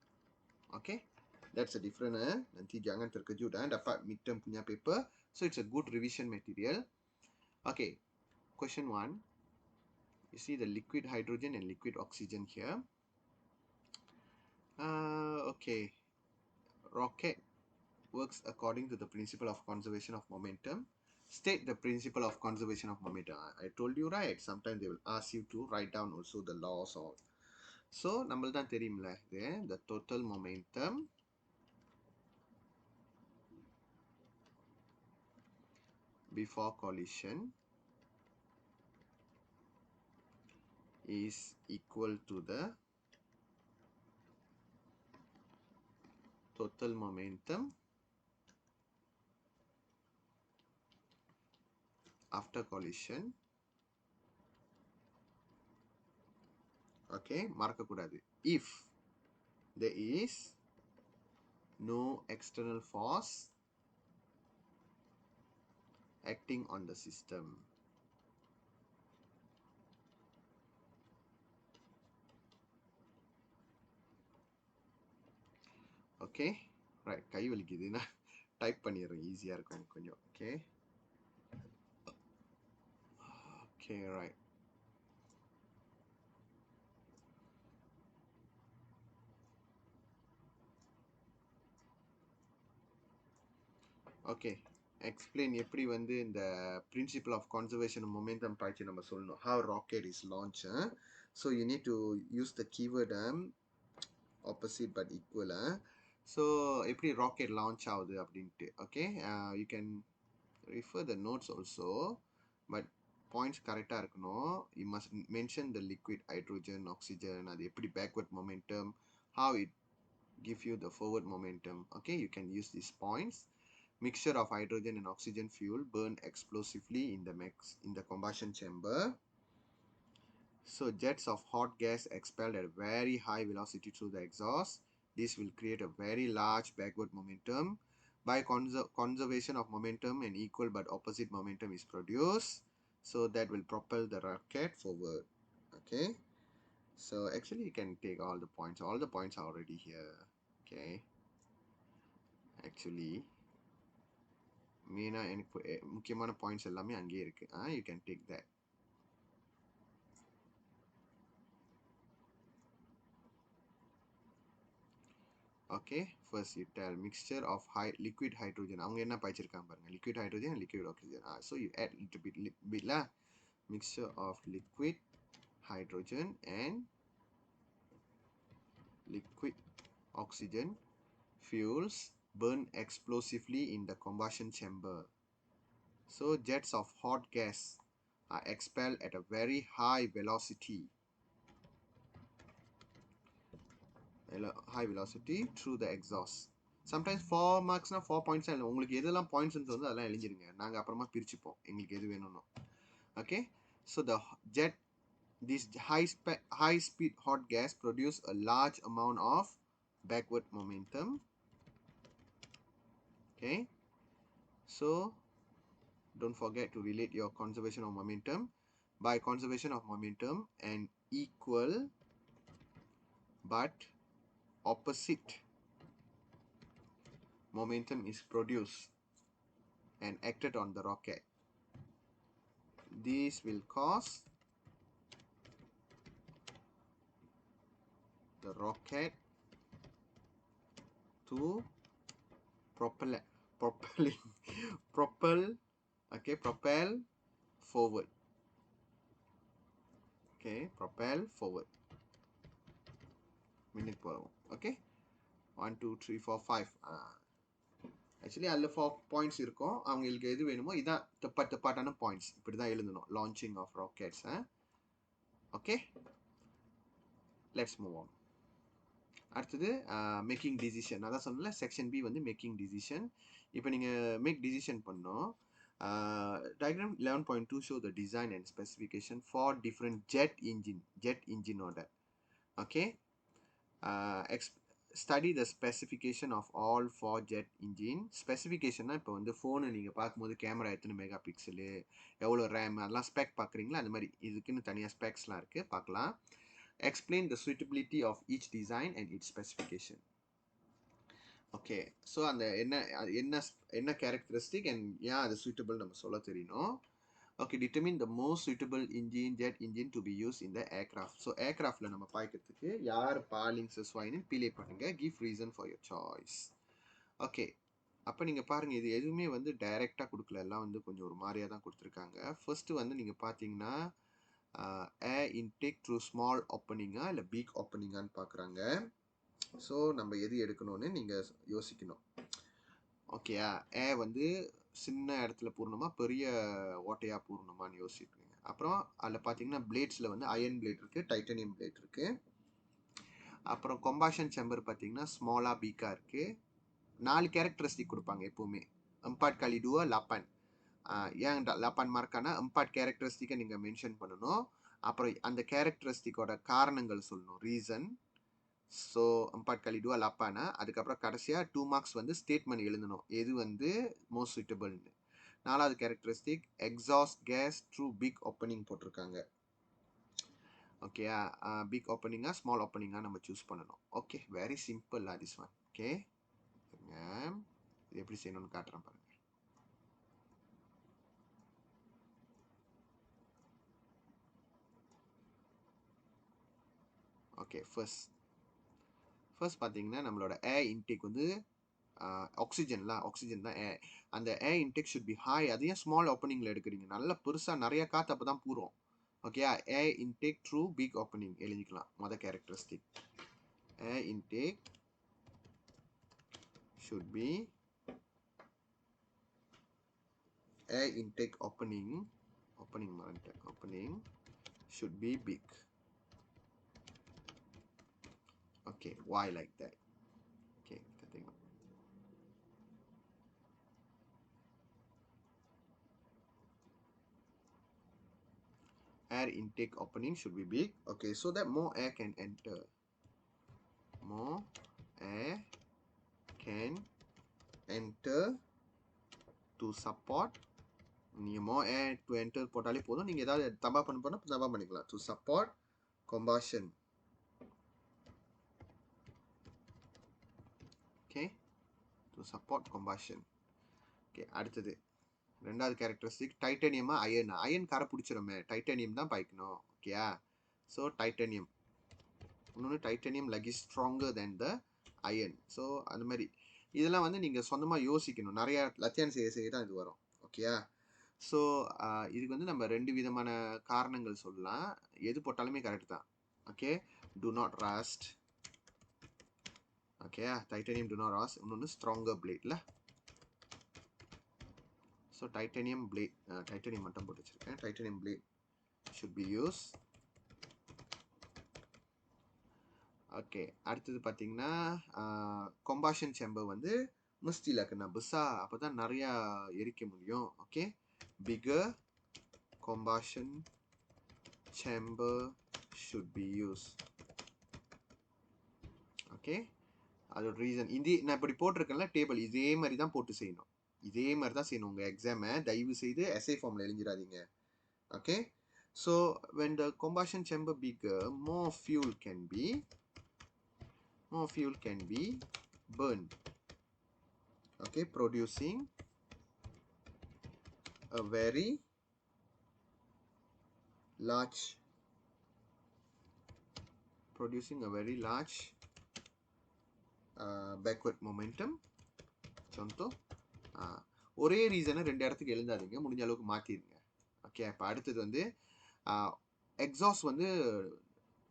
Okay, that's a different. Nanti jangan terkejut dapat midterm punya paper. So it's a good revision material. Okay, question 1. You see the liquid hydrogen and liquid oxygen here. Okay, rocket works according to the principle of conservation of momentum. State the principle of conservation of momentum. I told you, right? Sometimes they will ask you to write down also the laws or. So நம்மளுக்கு தான் தெரியும்ல, the total momentum before collision is equal to the total momentum after collision. Okay, மறக்கக்கூடாது. If there is no external force acting on the system. Okay, right. கை வலிக்குது, நான் type பண்ணிடுறேன், ஈஸியாக இருக்கும் எனக்கு கொஞ்சம். Okay. Okay, right. Okay, explain எப்படி வந்து இந்த principle of conservation of momentum பற்றி நம்ம சொல்லணும். How rocket is launched. So you need to use the keyword opposite but equal. So எப்படி rocket launch ஆகுது அப்படின்ட்டு. Okay, you can refer the notes also, but points கரெக்டாக இருக்கணும். You must mention the liquid hydrogen, oxygen, அது எப்படி backward momentum, how it give you the forward momentum. Okay, you can use these points. Mixture of hydrogen and oxygen fuel burn explosively in the combustion chamber. So jets of hot gas expelled at a very high velocity through the exhaust. This will create a very large backward momentum. By conservation of momentum, an equal but opposite momentum is produced. So that will propel the rocket forward. Okay. So actually you can take all the points. All the points are already here. Okay. Actually, மெயினாக எனக்கு முக்கியமான points எல்லாமே அங்கேயே இருக்குது. You can take that. Okay, first you tell mixture of liquid hydrogen. அவங்க என்ன பாய்ச்சிருக்காங்க பாருங்க, liquid hydrogen and liquid oxygen. So you add little bit lah. Mixture of liquid hydrogen and liquid oxygen fuels burn explosively in the combustion chamber. So jets of hot gas are expelled at a very high velocity. High velocity through the exhaust. Sometimes 4 marks na 4 points உங்களுக்கு எதெல்லாம் points வந்து அதெல்லாம் எழுதிருங்க. நாங்க அப்புறமா பிரிச்சுப்போம் எங்களுக்கு எது வேணும்னோ. Okay, so the jet, this high speed hot gas produce a large amount of backward momentum. Okay, so don't forget to relate your conservation of momentum. By conservation of momentum, an equal but opposite momentum is produced and acted on the rocket. This will cause the rocket to propel forward. Okay, propel forward. Minute per hour. Okay, 1 2 3 4 5. Actually அதில் 4 points இருக்கும். அவங்களுக்கு எது வேணுமோ இதான் தப்பான points. இப்படி தான் எழுதணும் launching of rockets. Okay, let's move on. அடுத்தது மேக்கிங் டிசிஷன். அதான் சொன்னல செக்ஷன் பி வந்து மேக்கிங் டிசிஷன். இப்போ நீங்கள் மேக் டிசிஷன் பண்ணோம். Diagram 11.2 show the design and specification for different jet engine order. Okay, study the specification of all 4 jet engine. ஸ்பெசிஃபிகேஷன்னா இப்போ வந்து ஃபோனை நீங்கள் பார்க்கும்போது கேமரா எத்தனை மெகா பிக்சலு, எவ்வளோ ரேம், அதெல்லாம் ஸ்பெக் பார்க்குறீங்களா, அந்த மாதிரி இதுக்குன்னு தனியாக ஸ்பெக்ஸ்லாம் இருக்குது, பார்க்கலாம். Explain the suitability of each design and its specification. Okay, so அந்த என்ன கேரக்டரிஸ்டிக் அண்ட் ஏன் அது சூட்டபிள் நம்ம சொல்ல தெரியணும். Okay, determine the most suitable jet engine to be used in the aircraft. So aircraftல நம்ம பாய்க்கிறதுக்கு யார் பாலிங்ஸஸ் வாயின்னு பீலே பண்ணுங்க. Give reason for your choice. Okay, அப்போ நீங்கள் பாருங்கள், இது எதுவுமே வந்து டைரெக்டாக கொடுக்கல, எல்லாம் வந்து கொஞ்சம் ஒரு மாதிரியாக தான் கொடுத்துருக்காங்க. ஃபர்ஸ்ட்டு வந்து நீங்கள் பார்த்தீங்கன்னா ஏர் இன்டேக் த்ரூ ஸ்மால் ஓப்பனிங்கா இல்லை பிக் ஓப்பனிங்கான்னு பார்க்குறாங்க. ஸோ நம்ம எது எடுக்கணும்னு நீங்கள் யோசிக்கணும். ஓகேயா, ஏர் வந்து சின்ன இடத்துல பூர்ணமா பெரிய ஓட்டையாக பூர்ணமான்னு யோசிக்கணுங்க. அப்புறம் அதில் பார்த்தீங்கன்னா பிளேட்ஸில் வந்து அயன் பிளேட் இருக்குது, டைட்டானியம் பிளேட் இருக்குது. அப்புறம் கொம்பாஷன் சேம்பர் பார்த்தீங்கன்னா ஸ்மாலாக பீக்காக இருக்குது. 4 கேரக்டரிஸ்டிக் கொடுப்பாங்க எப்போவுமே. 4 kali 2 8. ஏன் 8 மார்க்கானா 4 கேரக்டரிஸ்டிக்கை நீங்கள் மென்ஷன் பண்ணணும். அப்புறம் அந்த கேரக்டரிஸ்டிக்கோட காரணங்கள் சொல்லணும், ரீசன். So 4 kali 2 8. அதுக்கப்புறம் கடைசியாக 2 மார்க்ஸ் வந்து ஸ்டேட்மெண்ட் எழுதணும், எது வந்து மோஸ்ட் சூட்டபிள்னு. 4வது characteristic exhaust gas through big opening போட்டிருக்காங்க. ஓகேயா, பிக் ஓப்பனிங்கா ஸ்மால் ஓப்பனிங்கா நம்ம சூஸ் பண்ணணும். Okay, very simple this one. Okay, இது எப்படி செய்யணும்னு காட்டுறேன் பாருங்க. ஓகே, ஃபர்ஸ்ட் பார்த்தீங்கன்னா நம்மளோட ஏர் இன்டேக் வந்து ஆக்சிஜன் தான் ஏர். அந்த ஏர் இன்டேக் ஷுட் பி ஹை. அதையும் ஸ்மால் ஓப்பனிங்கில் எடுக்கிறீங்க, நல்லா பெருசாக நிறைய காற்று அப்போ தான் பூரும். ஓகேயா, air intake through big opening எழுதிக்கலாம். மொதல் characteristic air intake should be air intake opening should be big. Okay, why like that? Okay, kita tengok. Air intake opening should be big. Okay, so that more air can enter. More air can enter to support. நீங்கள் more air to enter போட்டாலே போதும். நீங்கள் ஏதாவது தபா பண்ண போனால் தபா பண்ணிக்கலாம். To support combustion. Okay, to support combustion. Okay, அடுத்தது ரெண்டாவது கேரக்டரிஸ்டிக் டைட்டானியமா அயன் கரை பிடிச்சிருமே, டைட்டானியம் தான் பாய்க்கணும். ஓகேயா, ஸோ டைட்டானியம். இன்னொன்று titanium like is stronger than the iron. So அந்த மாதிரி இதெல்லாம் வந்து நீங்கள் சொந்தமாக யோசிக்கணும். நிறையா லத்தியான் செய்ய தான் இது வரும். ஓகேயா, ஸோ இதுக்கு வந்து நம்ம 2 விதமான காரணங்கள் சொல்லலாம். எது போட்டாலுமே கரெக்ட் தான். Okay, do not rust. Okay, titanium do not rust. இன்னொன்று stronger blade ல. So titanium blade, titanium மட்டும் போட்டு வச்சிருக்கேன். Titanium blade should be used. Okay, அடுத்தது பார்த்தீங்கன்னா combustion chamber வந்து முஸ்டில இருக்கணும் புதுசா அப்பதான் நிறைய எரிக்க முடியும். Okay, bigger combustion chamber should be used. Okay, அதோட ரீசன் இந்த நான் இப்படி போட்டிருக்கேன்ல டேபிள் இதே மாதிரி தான் போட்டு செய்யணும். இதே மாதிரி தான் செய்யணும். உங்கள் எக்ஸாமை தயவு செய்து எஸ்ஐ ஃபார்மில் எழுதிடாதீங்க. Okay, so when the combustion chamber bigger, more fuel can be burned. Okay, producing a very large backward momentum. contoh ஒரே ரீசனை ரெண்டு இடத்துக்கு எழுந்தாதீங்க, முடிஞ்ச அளவுக்கு மாற்றிடுங்க. ஓகே, இப்போ அடுத்தது வந்து எக்ஸாஸ்ட் வந்து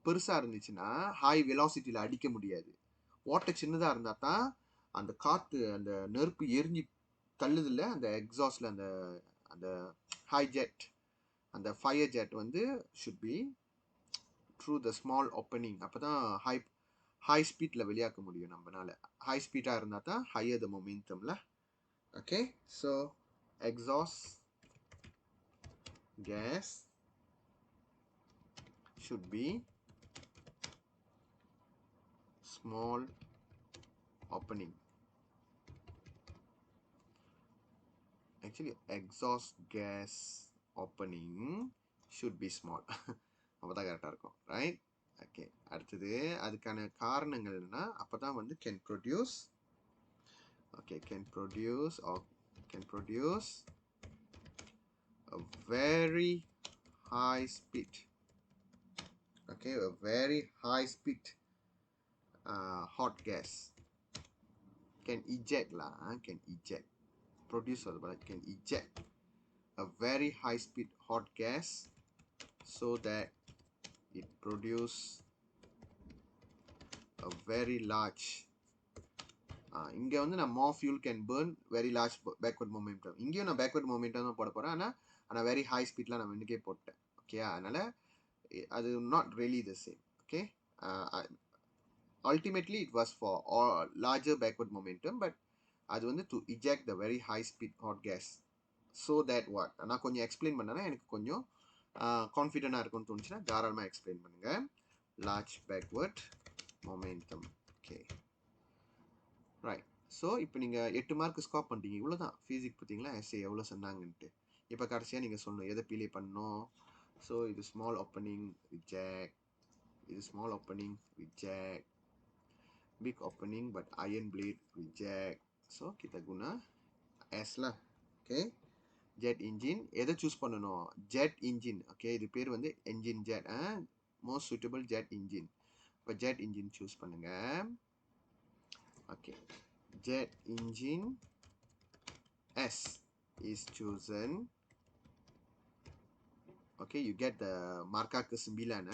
பெருசாக இருந்துச்சுன்னா ஹை வெலாசிட்டியில் அடிக்க முடியாது. ஓட்டை சின்னதாக இருந்தால் தான் அந்த காற்று அந்த நெருப்பு எரிஞ்சு தள்ளுதில்ல அந்த எக்ஸாஸ்டில் அந்த ஹை ஜெட் அந்த ஃபயர் ஜெட் வந்து should B through the small opening. அப்போ தான் ஹை ஸ்பீடில் வெளியாக்க முடியும் நம்மளால. ஹை ஸ்பீடாக இருந்தால் தான் ஹையர் த மொமெண்டம்ல. Okay, so exhaust gas should be small opening. Actually exhaust gas opening should be small. அப்பதான் கரெக்டாக இருக்கும், ரைட்? ஓகே, அடுத்தது அதுக்கான காரணங்கள் என்னன்னா அப்பதான் வந்து can produce a very high speed. Okay, a very high speed hot gas can eject produce can eject a very high speed hot gas so that it produce a very large இங்க வந்து நான் more fuel can burn very large backward momentum. இங்கேயும் நான் backward momentum தான் போட போறேன். ஆனால் very high speedல நான் இன்னைக்கே போட்டேன். ஓகே, அதனால அது not really the same. Okay, ultimately it was for larger backward momentum, but அது வந்து to eject the very high speed hot gas so that what நான் கொஞ்சம் எக்ஸ்பிளைன் பண்ணேன்னா எனக்கு கொஞ்சம் கான்ஃபிடென்ட்டாக இருக்கும்னு தோணுச்சுன்னா தாராளமாக எக்ஸ்பிளைன் பண்ணுங்க. large backward momentum. Okay, right. So இப்போ நீங்கள் 8 மார்க் ஸ்கோர் பண்ணிட்டீங்க. இவ்வளோ தான் ஃபிசிக்ஸ். பார்த்தீங்களா எஸ்ஏ எவ்வளோ சொன்னாங்கன்ட்டு. இப்போ கடைசியாக நீங்கள் சொல்லணும் எதை பீலே பண்ணணும். ஸோ இது ஸ்மால் ஓப்பனிங் ரிஜெக்ட், இது small opening reject, big opening but iron plate reject. So kita guna S lah. Okay, jet engine எதை சூஸ் பண்ணணும்? Jet engine. ஓகே, இது பேர் வந்து engine jet, most suitable jet engine. இப்போ jet engine choose பண்ணுங்க. Okay, jet engine S is chosen. Okay, you get the markah ke-9.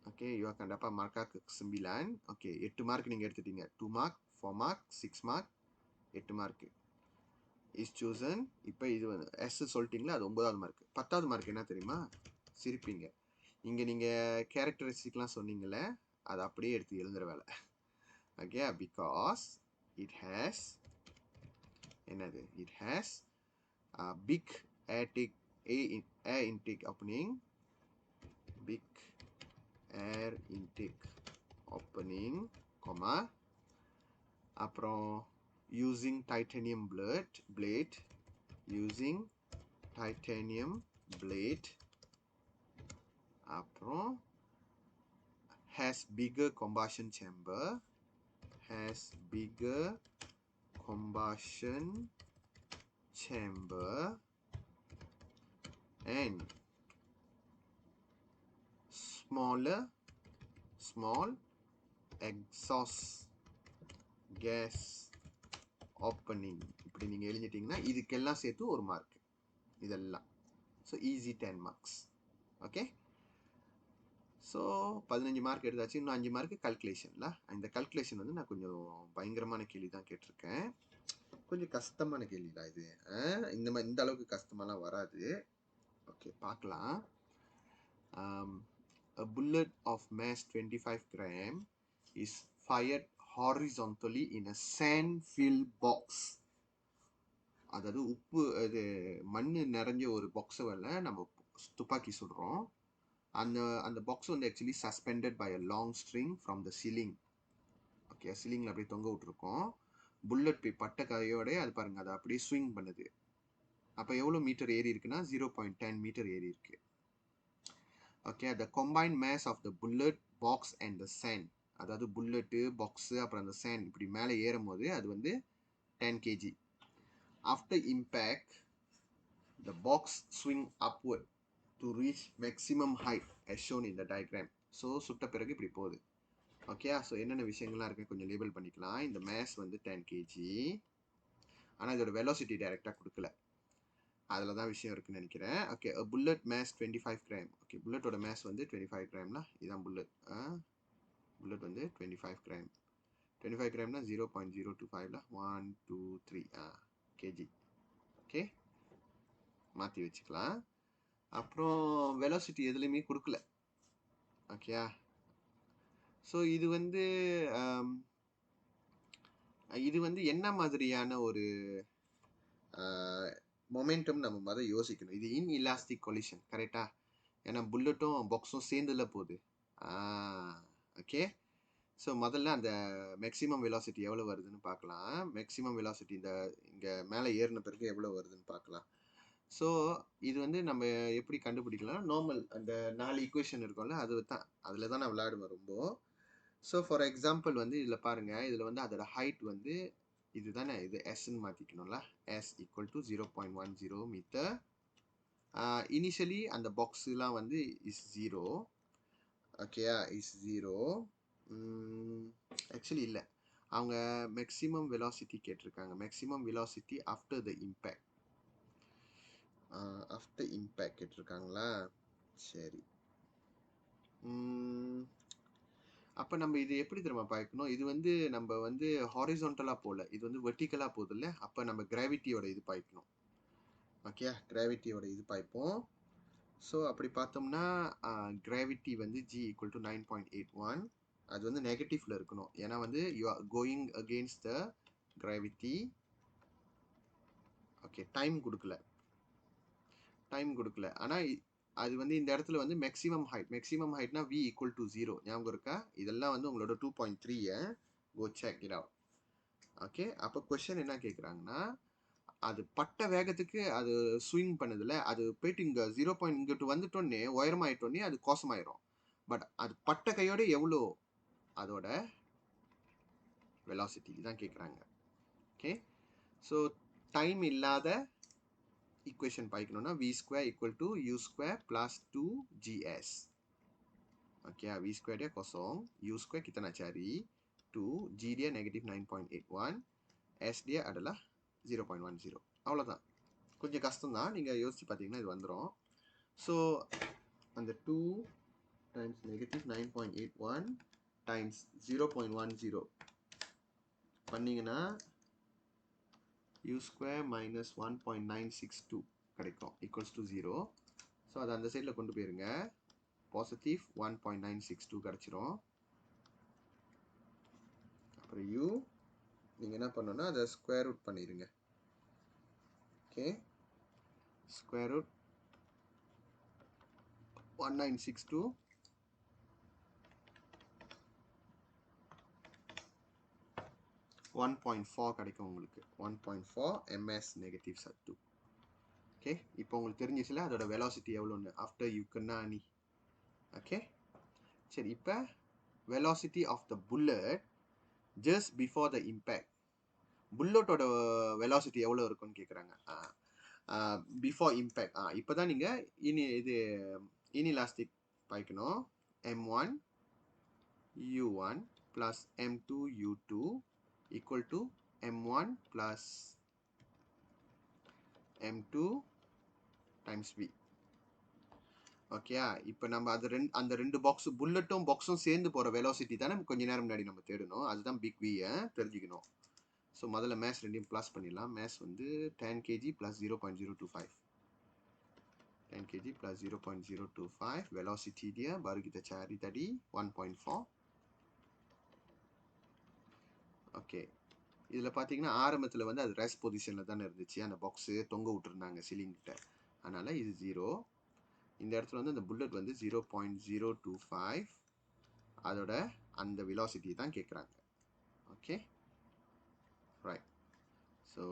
Okay, you akan dapat markah ke-9. Okay, 8 mark நீங்க எடுத்துட்டீங்க. 2 mark, 4 mark, 6 mark, 8 mark is chosen. இப்போ இது வந்து S சொல்லிட்டீங்களா, அது 9வது மார்க். 10வது மார்க் என்ன தெரியுமா? சிரிப்பீங்க. இங்க நீங்க கேரக்டரிஸ்டிக்லாம் சொன்னீங்கல்ல, அது அப்படியே எடுத்து எழுதுற வேலை. Okay, because it has a big air intake opening, big air intake opening, comma, அப்புறம் using titanium blade, அப்புறம் has bigger combustion chamber, and small exhaust gas opening. இப்படி நீங்க எழுதிட்டீங்கன்னா இதுக்கெல்லாம் சேர்த்து ஒரு மார்க் இதெல்லாம். So easy 10 marks. Okay, so 15 mark எடுத்தாச்சு. இன்னும் 5 மார்க் கல்குலேஷன்ல. இந்த கல்குலேஷன் வந்து நான் கொஞ்சம் பயங்கரமான கேள்வி தான் கேட்டிருக்கேன். கொஞ்சம் கஷ்டமான கேள்வி தான் இது. இந்த அளவுக்கு கஷ்டமாலாம் வராது. ஓகே, பார்க்கலாம். A bullet of mass 25 gram is fired horizontally in a sand-filled box. அதாவது இது மண் நிறைஞ்ச ஒரு பாக்ஸை நம்ம துப்பாக்கி சுடுறோம். அந்த பாக்ஸ் வந்து actually suspended by a long string from the ceiling. Okay, சீலிங்கில் அப்படியே தொங்க விட்டுருக்கோம். புல்லட் போய் பட்ட கையோட அது பாருங்க, அதை அப்படியே ஸ்விங் பண்ணுது. அப்போ எவ்வளோ மீட்டர் ஏறி இருக்குன்னா 0.10 மீட்டர் ஏறி இருக்கு. Okay, the combined mass of the bullet, box and the sand, அதாவது புல்லட்டு, பாக்ஸு, அப்புறம் அந்த சேண்ட் இப்படி மேலே ஏறும் போது அது வந்து 10 kg. After impact, the box swing upward to reach maximum height as shown in the diagram. So சுட்ட பிறகு இப்படி போகுது. ஓகே, ஸோ என்னென்ன விஷயங்கள்லாம் இருக்குது கொஞ்சம் லேபிள் பண்ணிக்கலாம். இந்த மேஸ் வந்து 10 kg, ஆனால் இதோட வெலாசிட்டி டைரெக்டாக கொடுக்கல. அதில் தான் விஷயம் இருக்குன்னு நினைக்கிறேன். Okay, bullet mass 25 gram. Okay, புல்லட்டோட மேஸ் வந்து 25 கிராம்னா இதுதான் புல்லட். புல்லட் வந்து 25 கிராம். 25 கிராம்னா 0.025ல 1 2 3 கேஜி. ஓகே, மாற்றி வச்சுக்கலாம். அப்புறம் வெலாசிட்டி எதுலையுமே கொடுக்கல. ஓகேயா, ஸோ இது வந்து என்ன மாதிரியான ஒரு மொமெண்டம் நம்ம முதல் யோசிக்கணும். இது இன்இலாஸ்டிக் கொலிஷன், கரெக்டா? ஏன்னா புல்லட்டும் பாக்ஸும் சேர்ந்துல போகுது. ஓகே, ஸோ முதல்ல அந்த மேக்ஸிமம் வெலாசிட்டி எவ்வளோ வருதுன்னு பார்க்கலாம். மேக்ஸிமம் வெலாசிட்டி இங்கே மேலே ஏறின பிறகு எவ்வளோ வருதுன்னு பார்க்கலாம். ஸோ இது வந்து நம்ம எப்படி கண்டுபிடிக்கலாம்? நார்மல் அந்த 4 ஈக்குவேஷன் இருக்கும்ல, அதில் தான் நான் விளையாடுவேன் ரொம்ப. ஸோ ஃபார் எக்ஸாம்பிள் வந்து இதில் பாருங்கள், இதில் வந்து அதோட ஹைட் வந்து இது தானே, இது எஸ்ன்னு மாற்றிக்கணும்ல. S equal to 0.10 metre. Initially அந்த பாக்ஸுலாம் வந்து இஸ் 0. ஓகேயா, இஸ் 0. ஆக்சுவலி இல்லை, அவங்க மேக்ஸிமம் வெலாசிட்டி கேட்டிருக்காங்க. Maximum velocity after the impact. After impact கேட்டிருக்காங்களா? சரி, அப்போ நம்ம இது எப்படி திரும்ப பார்க்கணும்? இது வந்து நம்ம வந்து ஹாரிசான்டலாக போகல, இது வந்து வெர்டிக்கலாக போகுது இல்லை. அப்போ நம்ம கிராவிட்டியோட இது பாய்க்கணும். ஓகே, கிராவிட்டியோட இது பாய்ப்போம். ஸோ அப்படி பார்த்தோம்னா கிராவிட்டி வந்து G ஈக்குவல் டு 9.81. அது வந்து நெகட்டிவ்ல இருக்கணும், ஏன்னா வந்து you are going against the gravity. Okay, time கொடுக்கல, ஆனால் அது வந்து இந்த இடத்துல வந்து மேக்ஸிமம் ஹைட்னா V ஈக்குவல் டு 0. ஞாபகம் இருக்கா? இதெல்லாம் வந்து உங்களோட 2.3 go check it out. Okay, அப்போ கொஸ்டின் என்ன கேட்குறாங்கன்னா, அது பட்ட வேகத்துக்கு அது ஸ்விங் பண்ணுதுல, அது போயிட்டு இங்கே 0. இங்கிட்டு வந்துட்டோன்னே உயரமாயிட்டோன்னே அது கோசமாயிரும். பட் அது பட்ட கையோட எவ்வளோ அதோட வெலாசிட்டி தான் கேட்குறாங்க. ஓகே, ஸோ டைம் இல்லாத ஈக்குவேஷன் பாய்க்கணும்னா v² equal to u² + 2gs. Okay, v² dia kosong, u² kita nak cari 2, g dia negatif 9.81, s dia adalah 0.10. அவ்வளோதான், கொஞ்சம் கஷ்டம் தான், நீங்கள் யோசிச்சு பார்த்தீங்கன்னா இது வந்துடும். ஸோ அந்த 2 டைம்ஸ் negative 9.81 டைம்ஸ் 0.10 பண்ணிங்கன்னா u² minus 1.962 கிடைக்கும், ஈக்குவல்ஸ் டு 0. ஸோ அதை அந்த சைடில் கொண்டு போயிருங்க, பாசிட்டிவ் 1.962 கிடச்சிரும். அப்புறம் u நீங்கள் என்ன பண்ணணும்னா அதை ஸ்கொயர் ரூட் பண்ணிடுங்க. ஓகே, ஸ்கொயர் ரூட் 1962 1.4 கிடைக்கும் உங்களுக்கு. 1.4 ms நெகட்டிவ் சத்து. ஓகே, இப்போ உங்களுக்கு தெரிஞ்சிச்சுல அதோட வெலாசிட்டி எவ்வளோன்னு ஆஃப்டர் யூ கண்ணாணி. ஓகே, சரி, இப்போ velocity of the bullet just before the impact. புல்லட்டோட வெலாசிட்டி எவ்வளோ இருக்குன்னு கேட்குறாங்க. Before impact. இப்போ தான் நீங்கள் இது இன்இலாஸ்டிக் பாய்க்கணும். m1 u1 plus m2 u2 equal to m1 plus m2 times v. ஓகேயா? இப்போ நம்ம அந்த ரெண்டு பாக்ஸும் சேர்ந்து போகிற வெலாசிட்டி தானே கொஞ்ச நேரம் முன்னாடி நம்ம தேடணும். அதுதான் பிக் வி தெரிஞ்சுக்கணும். ஸோ முதல்ல மேத்ஸ் ரெண்டையும் ப்ளஸ் பண்ணிடலாம். மேத்ஸ் வந்து 10 kg + 0.025. 10 kg + 0.025. Velocity dia baru kita cari tadi 1.4. Okay, இதில் பார்த்தீங்கன்னா ஆரம்பத்தில் வந்து அது ரெஸ்ட் பொசிஷனில் தானே இருந்துச்சு. அந்த பாக்ஸு தொங்க விட்டுருந்தாங்க சீலிங்கிட்ட. அதனால் இது 0. இந்த இடத்துல வந்து அந்த புல்லட் வந்து 0.025 அதோட அந்த வெலாசிட்டி தான் கேட்குறாங்க. Okay, right. So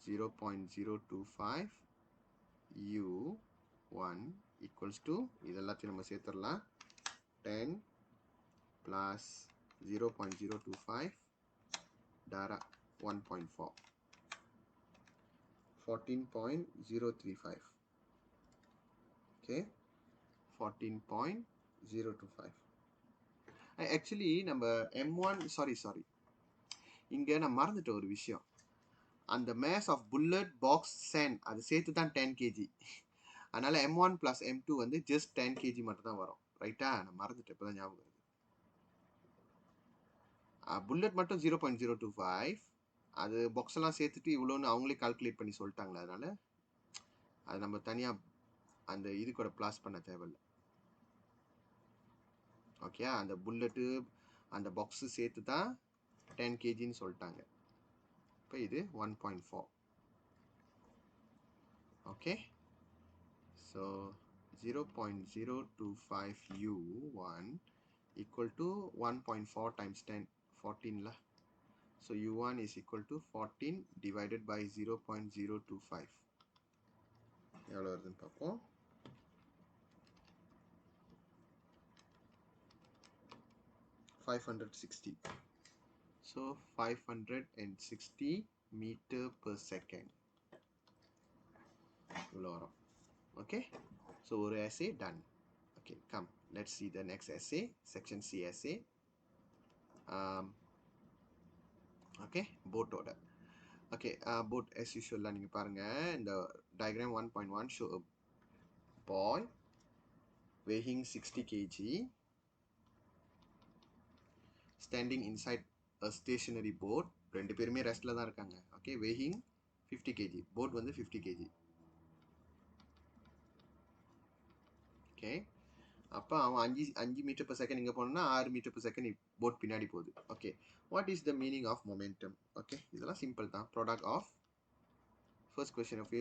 0.025 u1 equals to இதெல்லாத்தையும் நம்ம சேர்த்துடலாம். 10 + 0.025 dara 1.4 14.035. ஓகே, 14.025. ஆக்சுவலி நம்ம M1 சாரி இங்கே நான் மறந்துட்ட ஒரு விஷயம். அந்த mass of bullet box sand அது சேர்த்து தான் 10 kg. அதனால M1 + M2 வந்து ஜஸ்ட் 10 kg மட்டும் தான் வரும். ரைட்டா? நான் மறந்துட்டேன், இப்போ தான் ஞாபகம் வருது. புல்லட் மட்டும் 0.025. அது பாக்ஸ் எல்லாம் சேர்த்துட்டு இவ்வளோன்னு அவங்களே கால்குலேட் பண்ணி சொல்லிட்டாங்களே. அதனால அது நம்ம தனியாக அந்த இது கூட ப்ளாஸ் பண்ண தேவையில்லை. ஓகே, அந்த புல்லட்டு அந்த பாக்ஸு சேர்த்து தான் 10 kgன்னு சொல்லிட்டாங்க. இப்போ இது 1.4. Okay, so 0.025 u1 equal to 1.4 times 10, 14 so u1 is equal to 14 divided by 0.025. எவ்வளோ வருதுன்னு பார்ப்போம். 560. So 560 meter per second. இவ்வளோ வரும். ஓகே, ஸோ ஒரு essay done. Okay, come, let's see the next essay, section C essay. Okay, boat order. Okay, boat as usual நீங்கள் பாருங்கள். இந்த diagram 1.1 show a boy weighing 60 kg standing inside a stationary boat. ரெண்டு பேருமே ரெஸ்ட்டில் தான் இருக்காங்க. Okay, weighing 50 kg. Boat வந்து 50 kg. Okay, அப்போ அவன் 5 மீட்டர் per second இங்கே போனோம்னா 6 மீட்டர் per second போட் பின்னாடி போகுது. Okay, what is the meaning of momentum? Okay, இதெல்லாம் சிம்பிள் தான். Product of first question of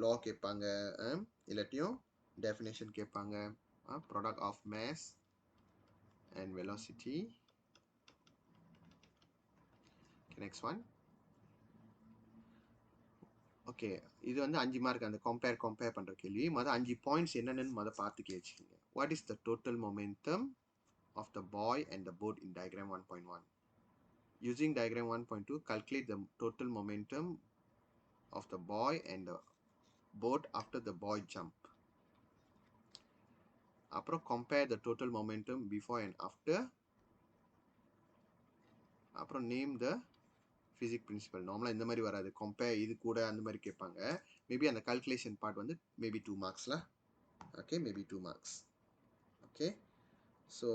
law கேட்பாங்க, இல்லாட்டியும் டெஃபினேஷன் கேட்பாங்க. Product of mass and velocity. Next one. Okay, இது வந்து 5 மார்க் அந்த கம்பேர் பண்ணுற கேள்வி. மொதல் 5 பாயிண்ட்ஸ் என்னென்னு பார்த்து கேச்சுக்கோங்க. What is the total momentum of the boy and the boat in diagram 1.1. Using diagram 1.2 calculate the total momentum of the boy and the boat after the boy jump. அப்புறம் compare the total momentum before and after. அப்புறம் name the physics principle. நார்மலாக இந்த மாதிரி வராது, compare இது கூட அந்த மாதிரி கேட்பாங்க. மேபி அந்த கால்குலேஷன் பார்ட் வந்து மேபி 2 மார்க்ஸ்ல. Okay, maybe 2 marks. Okay, so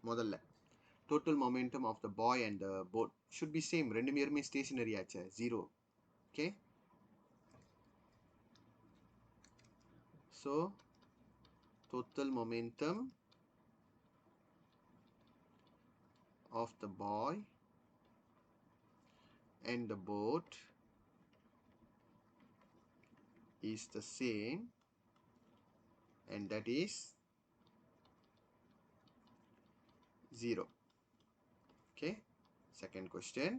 முதல்ல total momentum of the boy and the boat should be same. ரெண்டு பேருமே ஸ்டேஷனரி ஆச்சு, 0. Okay, so total momentum of the boy and the boat is the same, and that is 0. Okay, second question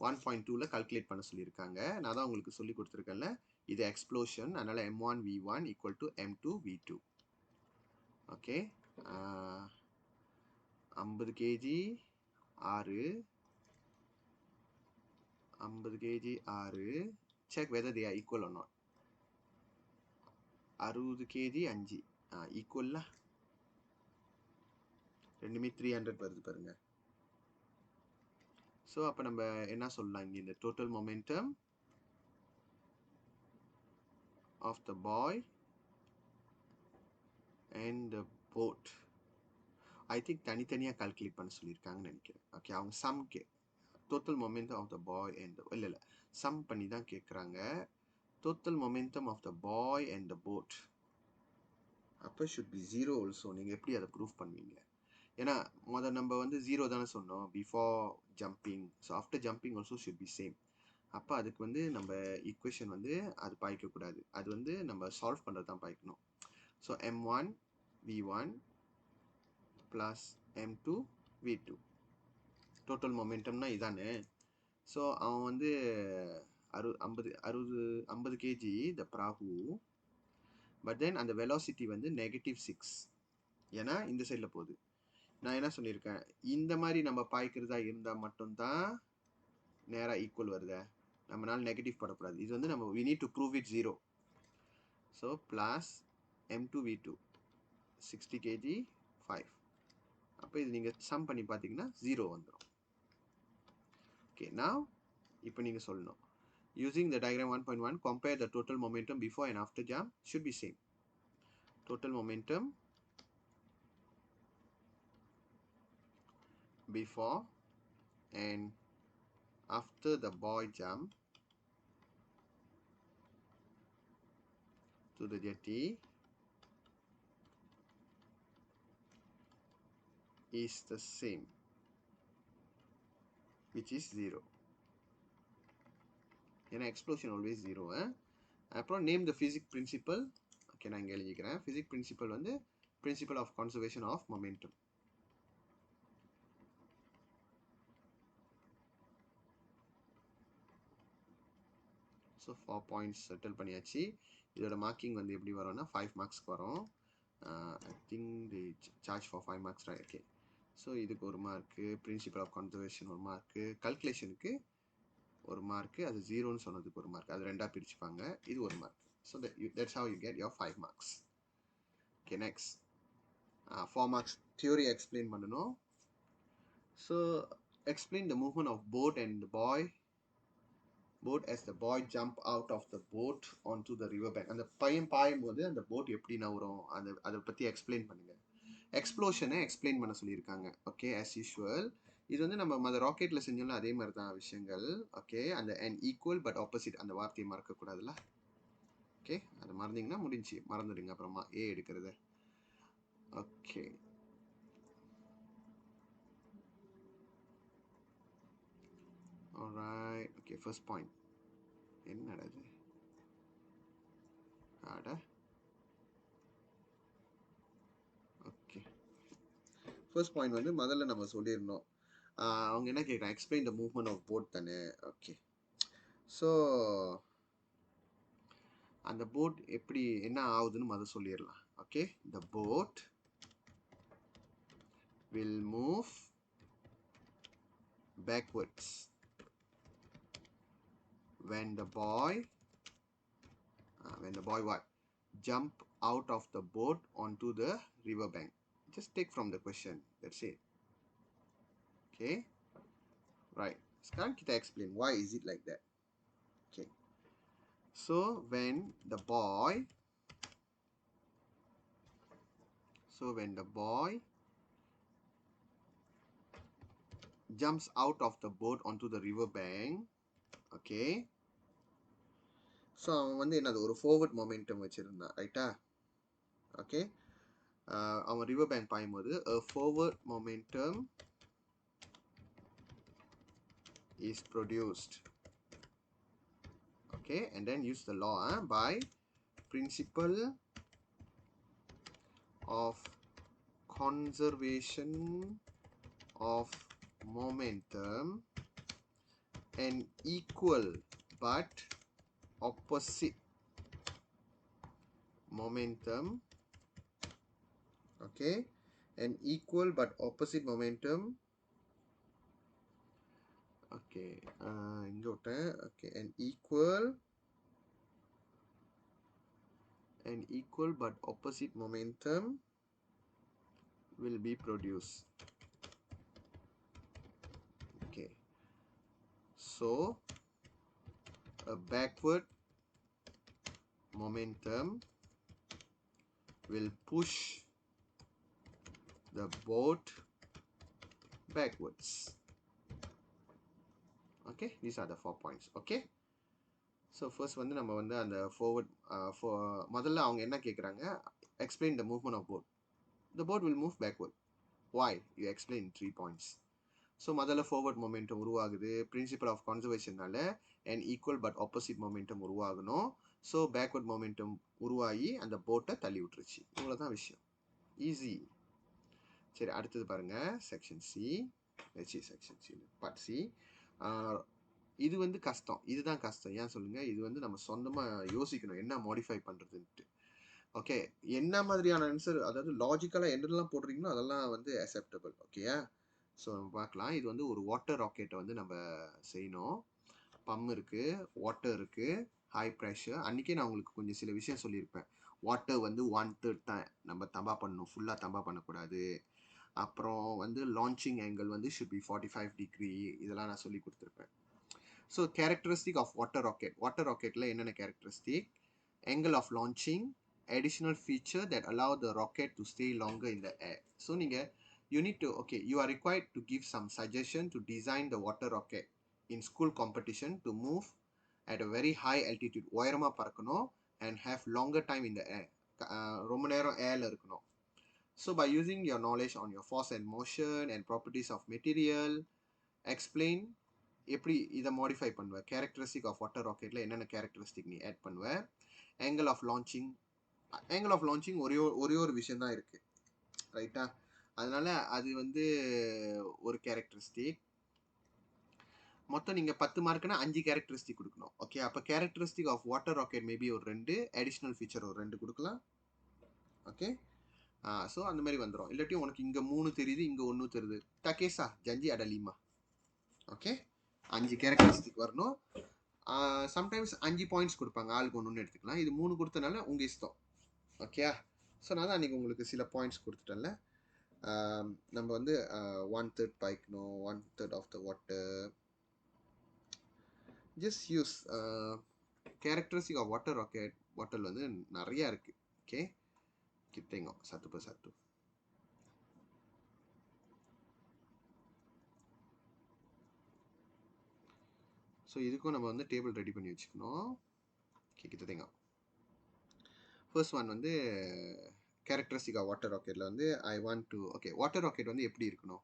1.2ல calculate பண்ண சொல்லியிருக்காங்க. நான் தான் உங்களுக்கு சொல்லி கொடுத்துருக்கேன்ல, இது எக்ஸ்ப்ளோஷன். அதனால m1 v1 equal to m2 v2. Okay, 50 kg 6, 50 kg 6. check whether they are equal or not. 60 kg 5 ஈக்குவல்ல, ரெண்டுமே 300 வருது பாருங்க. ஸோ அப்போ நம்ம என்ன சொல்லலாம் இங்கே, இந்த total momentum of the boy and the boat. I think தனித்தனியாக கால்குலேட் பண்ண சொல்லியிருக்காங்கன்னு நினைக்கிறேன். ஓகே, அவங்க sum total momentum of the boy and the இல்லை சம் பண்ணி தான் கேட்குறாங்க. total momentum of the boy and the boat அப்போ should be 0 also. நீங்கள் எப்படி அதை ப்ரூவ் பண்ணுவீங்க? ஏன்னா நம்ம வந்து 0 தானே சொன்னோம் before jumping. So after jumping also should be same. அப்போ அதுக்கு வந்து நம்ம ஈக்குவேஷன் வந்து அது பாய்க்கக்கூடாது. அது வந்து நம்ம சால்வ் பண்ணுறது தான் பாய்க்கணும். So m1 v1 plus m2 v2 total மொமெண்டம்னா இதானே. ஸோ அவன் வந்து 50 கேஜி த பிராகு, பட் தென் அந்த வெலாசிட்டி வந்து -6. ஏன்னா இந்த சைடில் போகுது. நான் என்ன சொல்லியிருக்கேன், இந்த மாதிரி நம்ம பாய்க்கிறதா இருந்தால் மட்டும்தான் நேராக ஈக்குவல் வருது. நம்மளால நெகட்டிவ் போடக்கூடாது. இது வந்து நம்ம we need to prove it 0. So plus m2 v2 60 kg 5. அப்போ இது நீங்கள் சம் பண்ணி பார்த்தீங்கன்னா 0 வந்துடும். ஓகே, நான் இப்போ நீங்கள் சொல்லணும், using the diagram 1.1 compare the total momentum before and after jump should be same. Total momentum before and after the boy jump to the jetty is the same, which is 0. ஏன்னா explosion always 0. அப்புறம் name the physics principle. Okay, நான் இங்கே எழுதிக்கிறேன். physics principle வந்து principle of conservation of momentum. So 4 points செட்டில் பண்ணியாச்சு. இதோட marking வந்து எப்படி வரும்னா 5 மார்க்ஸ்க்கு வரும். I think the charge for 5 marks. Okay, so இதுக்கு ஒரு மார்க்கு, பிரின்சிபல் ஆஃப் கன்சர்வேஷன் ஒரு மார்க்கு, கல்குலேஷனுக்கு ஒரு மார்க்கு, அது 0ன்னு சொன்னதுக்கு ஒரு மார்க், அது ரெண்டாக பிரிச்சுப்பாங்க, இது ஒரு mark. So that's how you get your 5 marks. Okay, next 4 marks theory explain பண்ணணும். So explain the movement of boat and the boy boat as the boy jump out of the boat onto the river bank. அந்த பையன் பாயும்போது அந்த boat எப்படி நவரும், அதை பற்றி explain பண்ணுங்க. எக்ஸ்ப்ளோஷனை explain பண்ண சொல்லியிருக்காங்க. ஓகே, ஆஸ் யூஷுவல் இது வந்து நம்ம அந்த ராக்கெட்டில் செஞ்சோம்னா அதே மாதிரி தான் விஷயங்கள். ஓகே, அந்த அண்ட் ஈக்குவல் பட் ஆப்போசிட் அந்த வார்த்தையை மறக்கக்கூடாதுல்ல. ஓகே, அதை மறந்தீங்கன்னா முடிஞ்சு, மறந்துடுங்க அப்புறமா ஏ எடுக்கிறது. Okay, alright. Okay, first point என்னடா இது, ஆட ஓகே, ஃபர்ஸ்ட் பாயிண்ட் வந்து முதல்ல நம்ம சொல்லியிருந்தோம். அவங்க என்ன கேட்குறாங்க, explain the movement of boat தானே. ஓகே, ஸோ அந்த போட் எப்படி என்ன ஆகுதுன்னு முதல்ல சொல்லிடலாம். Okay, the boat will move backwards when the boy what jump out of the boat onto the river bank. Just take from the question, that's it. Okay, right, sekarang kita explain why is it like that. Okay, so when the boy jumps out of the boat onto the river bank, okay, so அவன் வந்து என்னது ஒரு forward momentum வச்சுருந்தான், ரைட்டா. Okay, அவன் river bank பாயும்போது forward momentum is produced. Okay, and then use the law by principle of conservation of momentum and equal but opposite momentum. Okay, and equal but opposite momentum. Okay, okay, and equal but opposite momentum will be produced. Okay, so a backward momentum will push the boat backwards. Okay, these are the 4 points. Okay, so first வந்து நம்ம வந்து அந்த forward முதல்ல அவங்க என்ன கேட்குறாங்க, explain the movement of boat. The boat will move backward. Why? You explain 3 points. So முதல்ல forward momentum உருவாகுது, principle of conservationனால an equal but opposite momentum உருவாகணும். ஸோ backward momentum உருவாகி அந்த போட்டை தள்ளி விட்டுருச்சு. இவ்வளோதான் விஷயம். ஈஸி. சரி, அடுத்தது பாருங்க, section C. Section C, part C. இது வந்து கஷ்டம், இதுதான் கஷ்டம். ஏன் சொல்லுங்க, இது வந்து நம்ம சொந்தமாக யோசிக்கணும் என்ன மாடிஃபை பண்ணுறதுன்ட்டு. ஓகே, என்ன மாதிரியான ஆன்சர், அதாவது லாஜிக்கலாக என்னெல்லாம் போடுறீங்களோ அதெல்லாம் வந்து அக்செப்டபிள். ஓகேயா? ஸோ நம்ம பார்க்கலாம். இது வந்து ஒரு வாட்டர் ராக்கெட்டை வந்து நம்ம செய்யணும். பம்ப் இருக்குது, வாட்டர் இருக்குது, ஹை ப்ரெஷர். அன்றைக்கே நான் உங்களுக்கு கொஞ்சம் சில விஷயம் சொல்லியிருப்பேன். வாட்டர் வந்து 1/3 தான் நம்ம தம்பா பண்ணணும், ஃபுல்லாக தம்பா பண்ணக்கூடாது. அப்புறம் வந்து லான்ச்சிங் ஆங்கிள் வந்து ஷுட் பி 45 டிகிரி. இதெல்லாம் நான் சொல்லி கொடுத்துருப்பேன். So characteristic of water rocket. Water ராக்கெட்டில் என்னென்ன characteristic? angle of launching, additional feature that allow the rocket to stay longer in the air. So you need to, okay, you are required to give some suggestion to design the water rocket in school competition to move at a very high altitude, உயரமா பறக்கணும், and have longer time in the air, ரொம்ப நேரம் ஏர்ல இருக்கணும். So by using your knowledge on your force and motion and properties of material, explain எப்படி இதை modify பண்ணுவேன். Characteristic of water ராக்கெட்டில் என்னென்ன கேரக்டரிஸ்டிக் நீ ஆட் பண்ணுவேன். Angle of launching, angle of launching ஒரே ஒரு விஷயம் தான் இருக்குது, ரைட்டா? அதனால அது வந்து ஒரு கேரக்டரிஸ்டிக். மொத்தம் நீங்கள் 10 மார்க்குனா 5 கேரக்டரிஸ்டிக் கொடுக்கணும். ஓகே, அப்போ characteristic of water rocket maybe ஒரு 2, அடிஷ்னல் ஃபீச்சர் ஒரு 2 கொடுக்கலாம். ஓகே, ஸோ அந்த மாதிரி வந்துடும். இல்லாட்டி உனக்கு இங்கே 3 தெரியுது, இங்கே 1 தெரியுது, டக்கேசா ஜஞ்சி அடலிமா. ஓகே, 5 கேரக்டரிஸ்டிக் வரணும். சம்டைம்ஸ் 5 பாயிண்ட்ஸ் கொடுப்பாங்க, ஆளுக்கு ஒன்று எடுத்துக்கலாம். இது 3 கொடுத்தனால உங்கள் இஷ்டம். ஓகேயா? ஸோ நான் தான் அன்றைக்கி உங்களுக்கு சில பாயிண்ட்ஸ் கொடுத்துட்டேன்ல. நம்ம வந்து 1/3 பாய்க்கணும், 1/3 of the water. Just use characteristic of water rocket. Water வந்து நிறையா இருக்குது. Okay, கிட்டேங்க satu. ஸோ இதுக்கும் நம்ம வந்து டேபிள் ரெடி பண்ணி வச்சுக்கணும். ஓகே, கிட்ட தேங்க. ஃபர்ஸ்ட் ஒன் வந்து கேரக்டரிஸ்டிக் ஆஃப் வாட்டர் ராக்கெட்டில் வந்து I want to, okay, water rocket வந்து எப்படி இருக்கணும்,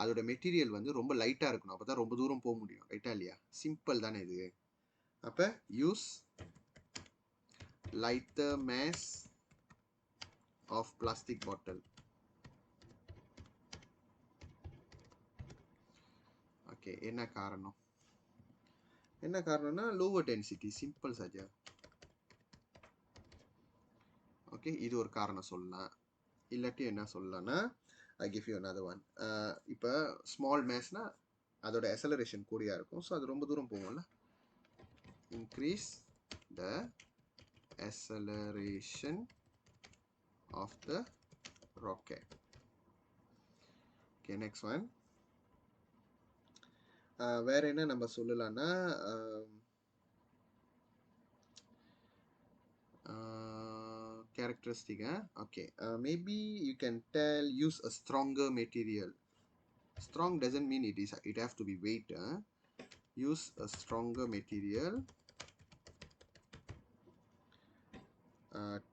அதோட மெட்டீரியல் வந்து ரொம்ப லைட்டாக இருக்கணும். அப்போ தான் ரொம்ப தூரம் போக முடியும், ரைட்டா இல்லையா? சிம்பிள் தானே இது. அப்போ use lighter mass of plastic bottle. Okay, என்ன காரணம்னா லோவர் டென்சிட்டி, சிம்பிள் சஜா. ஓகே, இது ஒரு காரணம் சொல்லலாம். இல்லாட்டி என்ன சொல்லலாம்னா I give you another one. இப்போ ஸ்மால் மேஸ்னா அதோட அக்சலரேஷன் கூடியா இருக்கும். ஸோ அது ரொம்ப தூரம் போகும்ல. Increase the acceleration of the rocket. Okay, next one. வேற என்ன நம்ம சொல்லலாம்னா characteristic. Okay, maybe you can tell use a stronger material. Strong doesn't mean it have to be weight. Use a stronger material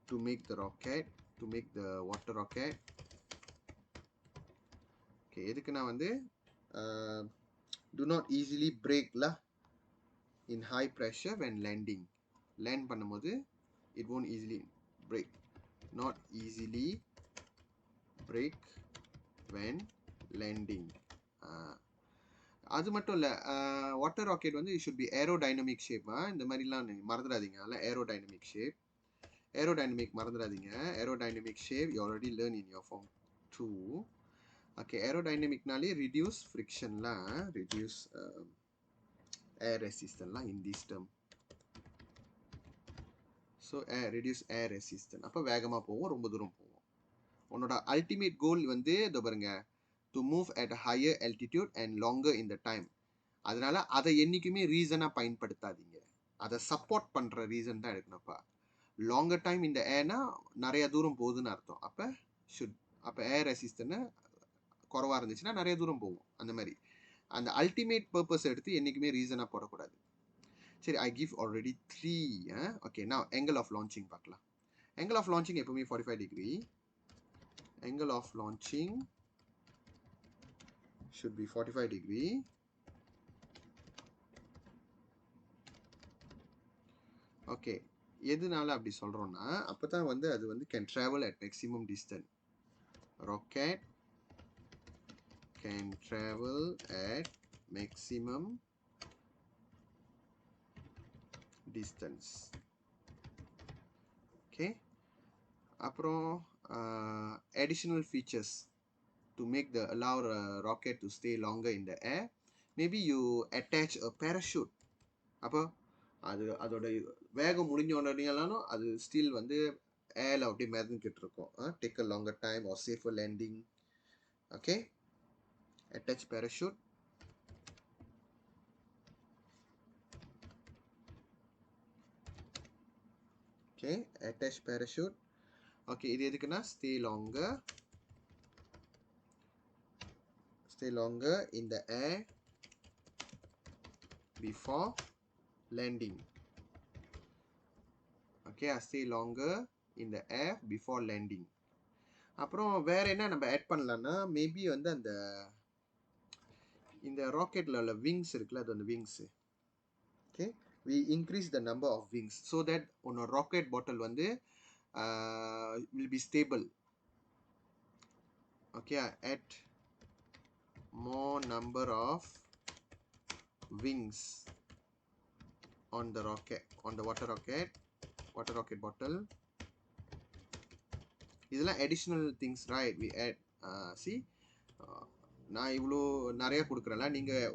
to make the rocket, to make the water rocket. Okay, எதுக்கு நான் வந்து do not easily break la in high pressure when landing. Land பண்ணும்போது it won't easily break. Not easily break when landing. அது மட்டும் இல்லை, water rocket வந்து it should be aerodynamic shape. இந்த மாதிரிலாம் மறந்துடாதீங்க. அதெல்லாம் aerodynamic shape. Aerodynamic மறந்துடாதீங்க. Aerodynamic shape you already learn in your form 2. Okay, aerodynamicனாலே reduce frictionலாம், reduce air resistance in this term. So reduce air resistance. அப்போ வேகமாக போவோம், ரொம்ப தூரம் போவோம். உன்னோட அல்டிமேட் கோல் வந்து இதோ பாருங்க, to move at a higher altitude and longer in the time. அதனால அதை என்றைக்குமே ரீசனாக பயன்படுத்தாதீங்க, அதை சப்போர்ட் பண்ணுற ரீசன் தான் எடுக்கணும்ப்பா. லாங்கர் டைம் இந்த ஏர்னா நிறைய தூரம் போகுதுன்னு அர்த்தம். அப்போ ஷுட் அப்போ ஏர் ரெசிஸ்டன்ட் குறவாக இருந்துச்சுன்னா நிறைய தூரம் போகும். அந்த மாதிரி அந்த அல்டிமேட் பர்பஸ் எடுத்து என்றைக்குமே ரீசனாக போடக்கூடாது. சரி, ஐ கிவ் ஆல்ரெடி 3. ஓகே, நான் angle ஆஃப் லான்ச்சிங் பார்க்கலாம். angle ஆஃப் லான்ச்சிங் எப்பவுமே 45 degree. angle of launching should be 45 degree. Okay, எதுனால அப்படி சொல்கிறோன்னா, அப்போ தான் வந்து அது வந்து can travel at maximum distance. Rocket can travel at maximum distance. Okay, அப்புறம் additional features to make the allow rocket to stay longer in the air. Maybe you attach a parachute. அப்போ அதோட வேகம் முடிஞ்ச உடனேலாம் அது ஸ்டில் வந்து ஏர்ல அப்படியே மிதந்துக்கிட்டு இருக்கும். Take a longer time or safer landing. Okay, attach parachute. Okay, attach parachute. Okay, இது எதுக்குன்னா stay longer in the air before landing. Okay, stay longer in the air before landing. அப்புறம் வேற என்ன நம்ம ஆட் பண்ணலாம்னா, மேபி வந்து அந்த இந்த ராக்கெட்ல உள்ள விங்ஸ் இருக்குல்ல, அது அந்த wings. Okay, we increase the number of wings so that உன்னோட ராக்கெட் பாட்டில் வந்து will be stable. Okay, add more number of wings on the rocket, on the water rocket bottle. இதெல்லாம் additional things, right? We add see, நான் இவ்வளோ நிறைய கொடுக்குறேன்ல, நீங்கள்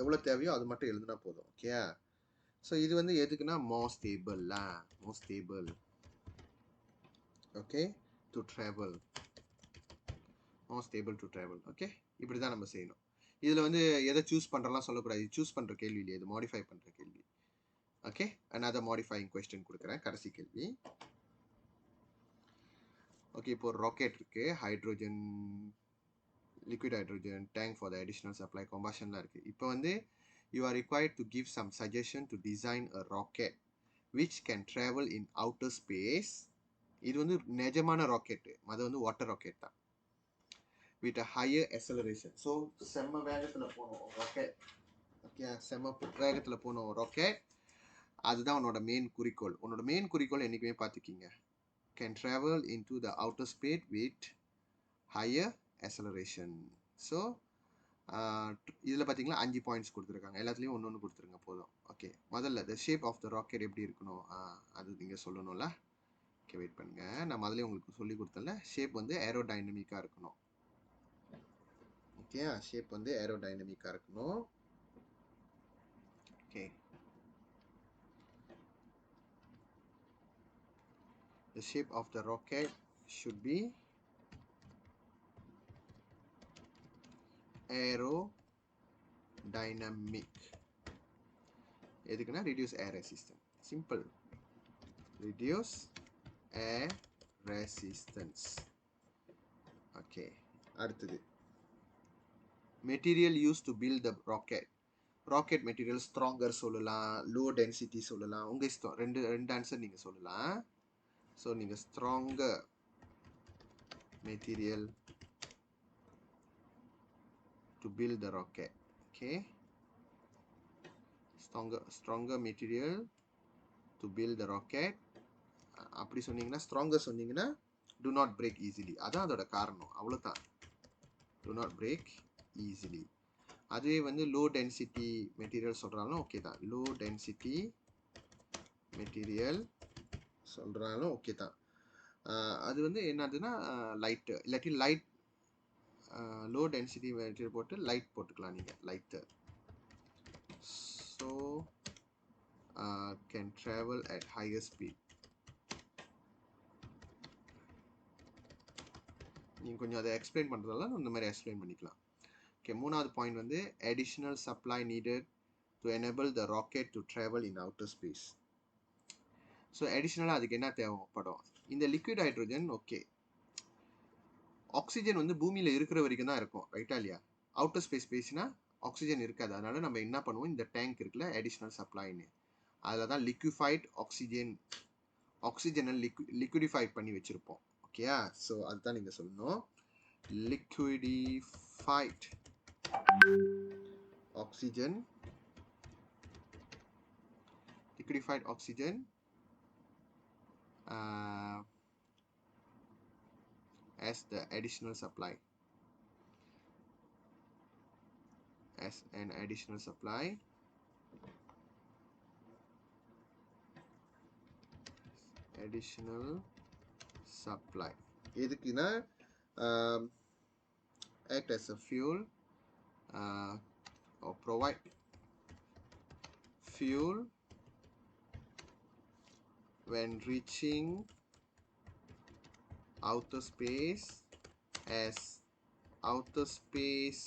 எவ்வளோ தேவையோ அது மட்டும் எழுதுனா போதும். ஓகே, ஸோ இது வந்து எதுக்குன்னா more stable. Okay, to travel, more stable to travel. Okay, இப்படி தான் நம்ம செய்யணும். இதில் வந்து எதை சூஸ் பண்ணுறலாம் சொல்லக்கூடாது. இது சூஸ் பண்ணுற கேள்வி இல்லையா, இது மாடிஃபை பண்ணுற கேள்வி. ஓகே, another modifying question கொடுக்குறேன், கடைசி கேள்வி. ஓகே, இப்போ ஒரு ராக்கெட் இருக்கு, hydrogen, liquid hydrogen tank for the additional supply, combustionலாம் இருக்கு. இப்போ வந்து you are required to give some suggestion to design a rocket which can travel in outer space. இது வந்து நிஜமான ராக்கெட், அது வந்து வாட்டர் ராக்கெட் தான், with a higher acceleration. So செம்ம வேகத்தில் போனோம் ராக்கெட். ஓகே, செம்ம வேகத்தில் போனோம் ராக்கெட், அதுதான் உன்னோட மெயின் குறிக்கோள். உன்னோட மெயின் குறிக்கோள் என்றைக்குமே பார்த்துக்கிங்க, can travel into the outer space with higher acceleration. So இதில் பார்த்தீங்களா 5 பாயிண்ட்ஸ் கொடுத்துருக்காங்க, எல்லாத்துலேயும் ஒன்று கொடுத்துருங்க போதும். ஓகே, முதல்ல the shape of the rocket எப்படி இருக்கணும், அது நீங்கள் சொல்லணும்ல. ஓகே, வெயிட் பண்ணுங்க, நான் முதல்ல உங்களுக்கு சொல்லி கொடுத்தேன்ல, ஷேப் வந்து ஏரோடைனமிக்காக இருக்கணும். ஓகே, ஷேப் வந்து ஏரோடைனமிக்காக இருக்கணும். Okay, the shape of the rocket should be aerodynamic. எதுக்குன்னா reduce air resistance. Simple, reduce air resistance. Okay, அடுத்தது material use to build the rocket material stronger சொல்லலாம், லோ டென்சிட்டி சொல்லலாம், உங்கள் இஷ்டம். ரெண்டு ஆன்சர் நீங்கள் சொல்லலாம். ஸோ நீங்கள் stronger material to build the rocket. Okay, stronger material to build the rocket அப்படி சொன்னீங்கன்னா, ஸ்ட்ராங்கர் சொன்னீங்கன்னா do not break easily, அதான் அதோட காரணம், அவ்வளோதான். do not break easily. அதுவே வந்து லோ டென்சிட்டி மெட்டீரியல் சொல்கிறாலும் ஓகே தான், லோ டென்சிட்டி மெட்டீரியல் சொல்கிறாலும் ஓகே தான். அது வந்து என்னதுன்னா லைட்டு, இல்லாட்டி லைட், லோ டென்சிட்டி மெட்டீரியல் போட்டு லைட் போட்டுக்கலாம் நீங்கள், light. So can travel at higher speed. நீங்கள் கொஞ்சம் அதை எக்ஸ்பிளைன் பண்ணுறதால இந்த மாதிரி எக்ஸ்பிளைன் பண்ணிக்கலாம். ஓகே, மூணாவது பாயிண்ட் வந்து additional supply needed to enable the rocket to travel in outer space. So அடிஷ்னலாக அதுக்கு என்ன தேவைப்படும், இந்த லிக்விட் ஹைட்ரோஜன். ஓகே, ஆக்சிஜன் வந்து பூமியில் இருக்கிற வரைக்கும் தான் இருக்கும், ரைட்டா இல்லையா? அவுட்டர் ஸ்பேஸ் பேசினா ஆக்சிஜன் இருக்காது. அதனால நம்ம என்ன பண்ணுவோம், இந்த டேங்க் இருக்குல்ல அடிஷ்னல் சப்ளைன்னு, அதில் தான் லிக்விஃபைட் ஆக்சிஜனை லிக்விடிஃபை பண்ணி வச்சுருப்போம். ஓகேயா? ஸோ அதுதான் நீங்கள் சொல்லணும். liquefied oxygen as the additional supply, as an additional supply எதுக்குன்னா act as a fuel or provide fuel when reaching outer space, as outer space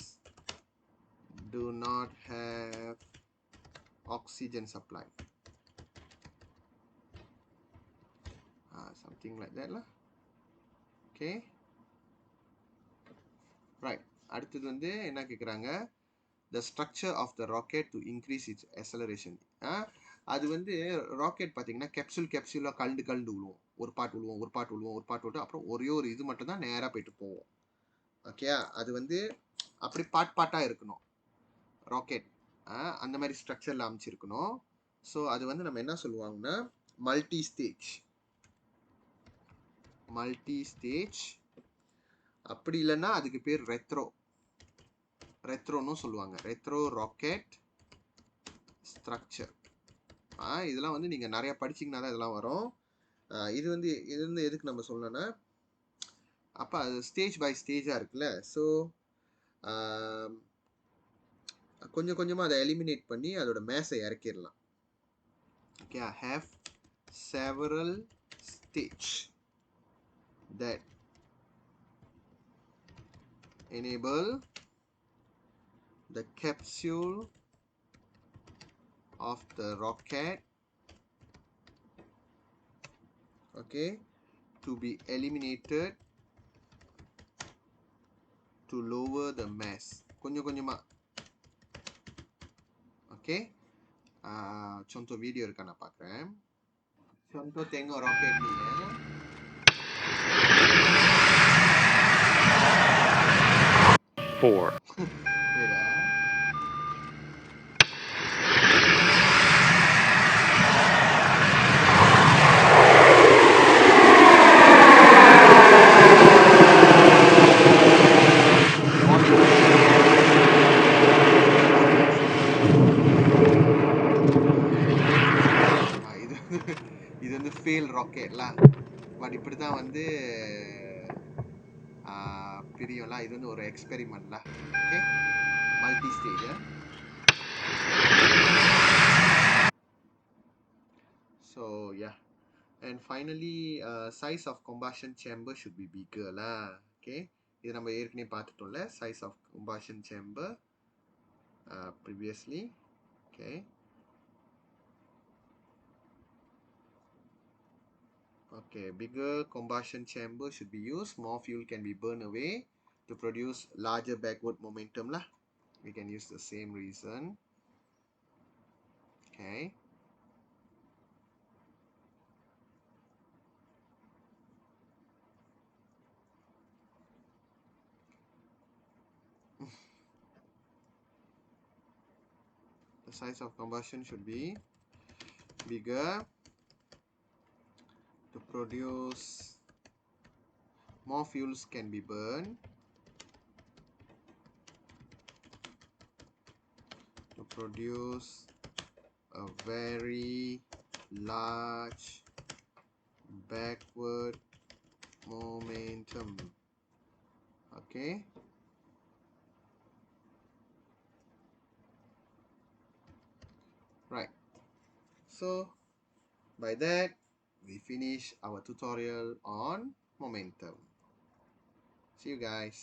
do not have oxygen supply. Something like that lah. Okay, right. அடுத்தது வந்து என்ன கேட்குறாங்க, the structure of the rocket to increase its acceleration. அது வந்து rocket பார்த்தீங்கன்னா கேப்சூலாக கலந்து விழுவோம். ஒரு பாட்டு விழுவோம், அப்புறம் ஒரே ஒரு இது மட்டும் தான் நேராக போயிட்டு போவோம். ஓகே, அது வந்து அப்படி பாட்டாக இருக்கணும் ராக்கெட். அந்த மாதிரி ஸ்ட்ரக்சரில் அமைச்சிருக்கணும். ஸோ அது வந்து நம்ம என்ன சொல்லுவாங்கன்னா மல்டி ஸ்டேஜ். அப்படி இல்லைன்னா அதுக்கு பேர் ரெத்ரோன்னு சொல்லுவாங்க, ரெத்ரோ ராக்கெட் ஸ்ட்ரக்சர். இதெல்லாம் வந்து நீங்கள் நிறையா படிச்சிங்கன்னா தான் இதெல்லாம் வரும். இது வந்து எதுக்கு நம்ம சொல்லணும்னா, அப்போ அது ஸ்டேஜ் பை ஸ்டேஜாக இருக்குல்ல. ஸோ கொஞ்சம் கொஞ்சமாக அதை எலிமினேட் பண்ணி அதோட மேஸை இறக்கிடலாம். Okay, have several stage that enable the capsule of the rocket, okay, to be eliminated to lower the mass. கொஞ்சம் கொஞ்சமா. ஓகே, contoh video இருக்கா நான் பார்க்குறேன். Contoh tengok roket ni ya. 4. இது வந்து ஃபெயில் ராக்கெட்லாம், பட் இப்படி தான் வந்து பிரியும்லாம். இது வந்து ஒரு எக்ஸ்பெரிமெண்ட்லாம். Okay, multi stage. So yeah, and finally size of combustion chamber should be bigger lah. Okay, இது நம்ம ஏற்கனவே பார்த்துட்டோம்ல, size of combustion chamber previously. Okay, bigger combustion chamber should be used. More fuel can be burned away to produce larger backward momentum lah. We can use the same reason. Okay, the size of combustion should be bigger to produce more fuels can be burned to produce a very large backward momentum. Okay, right. So by that we finish our tutorial on momentum. See you guys.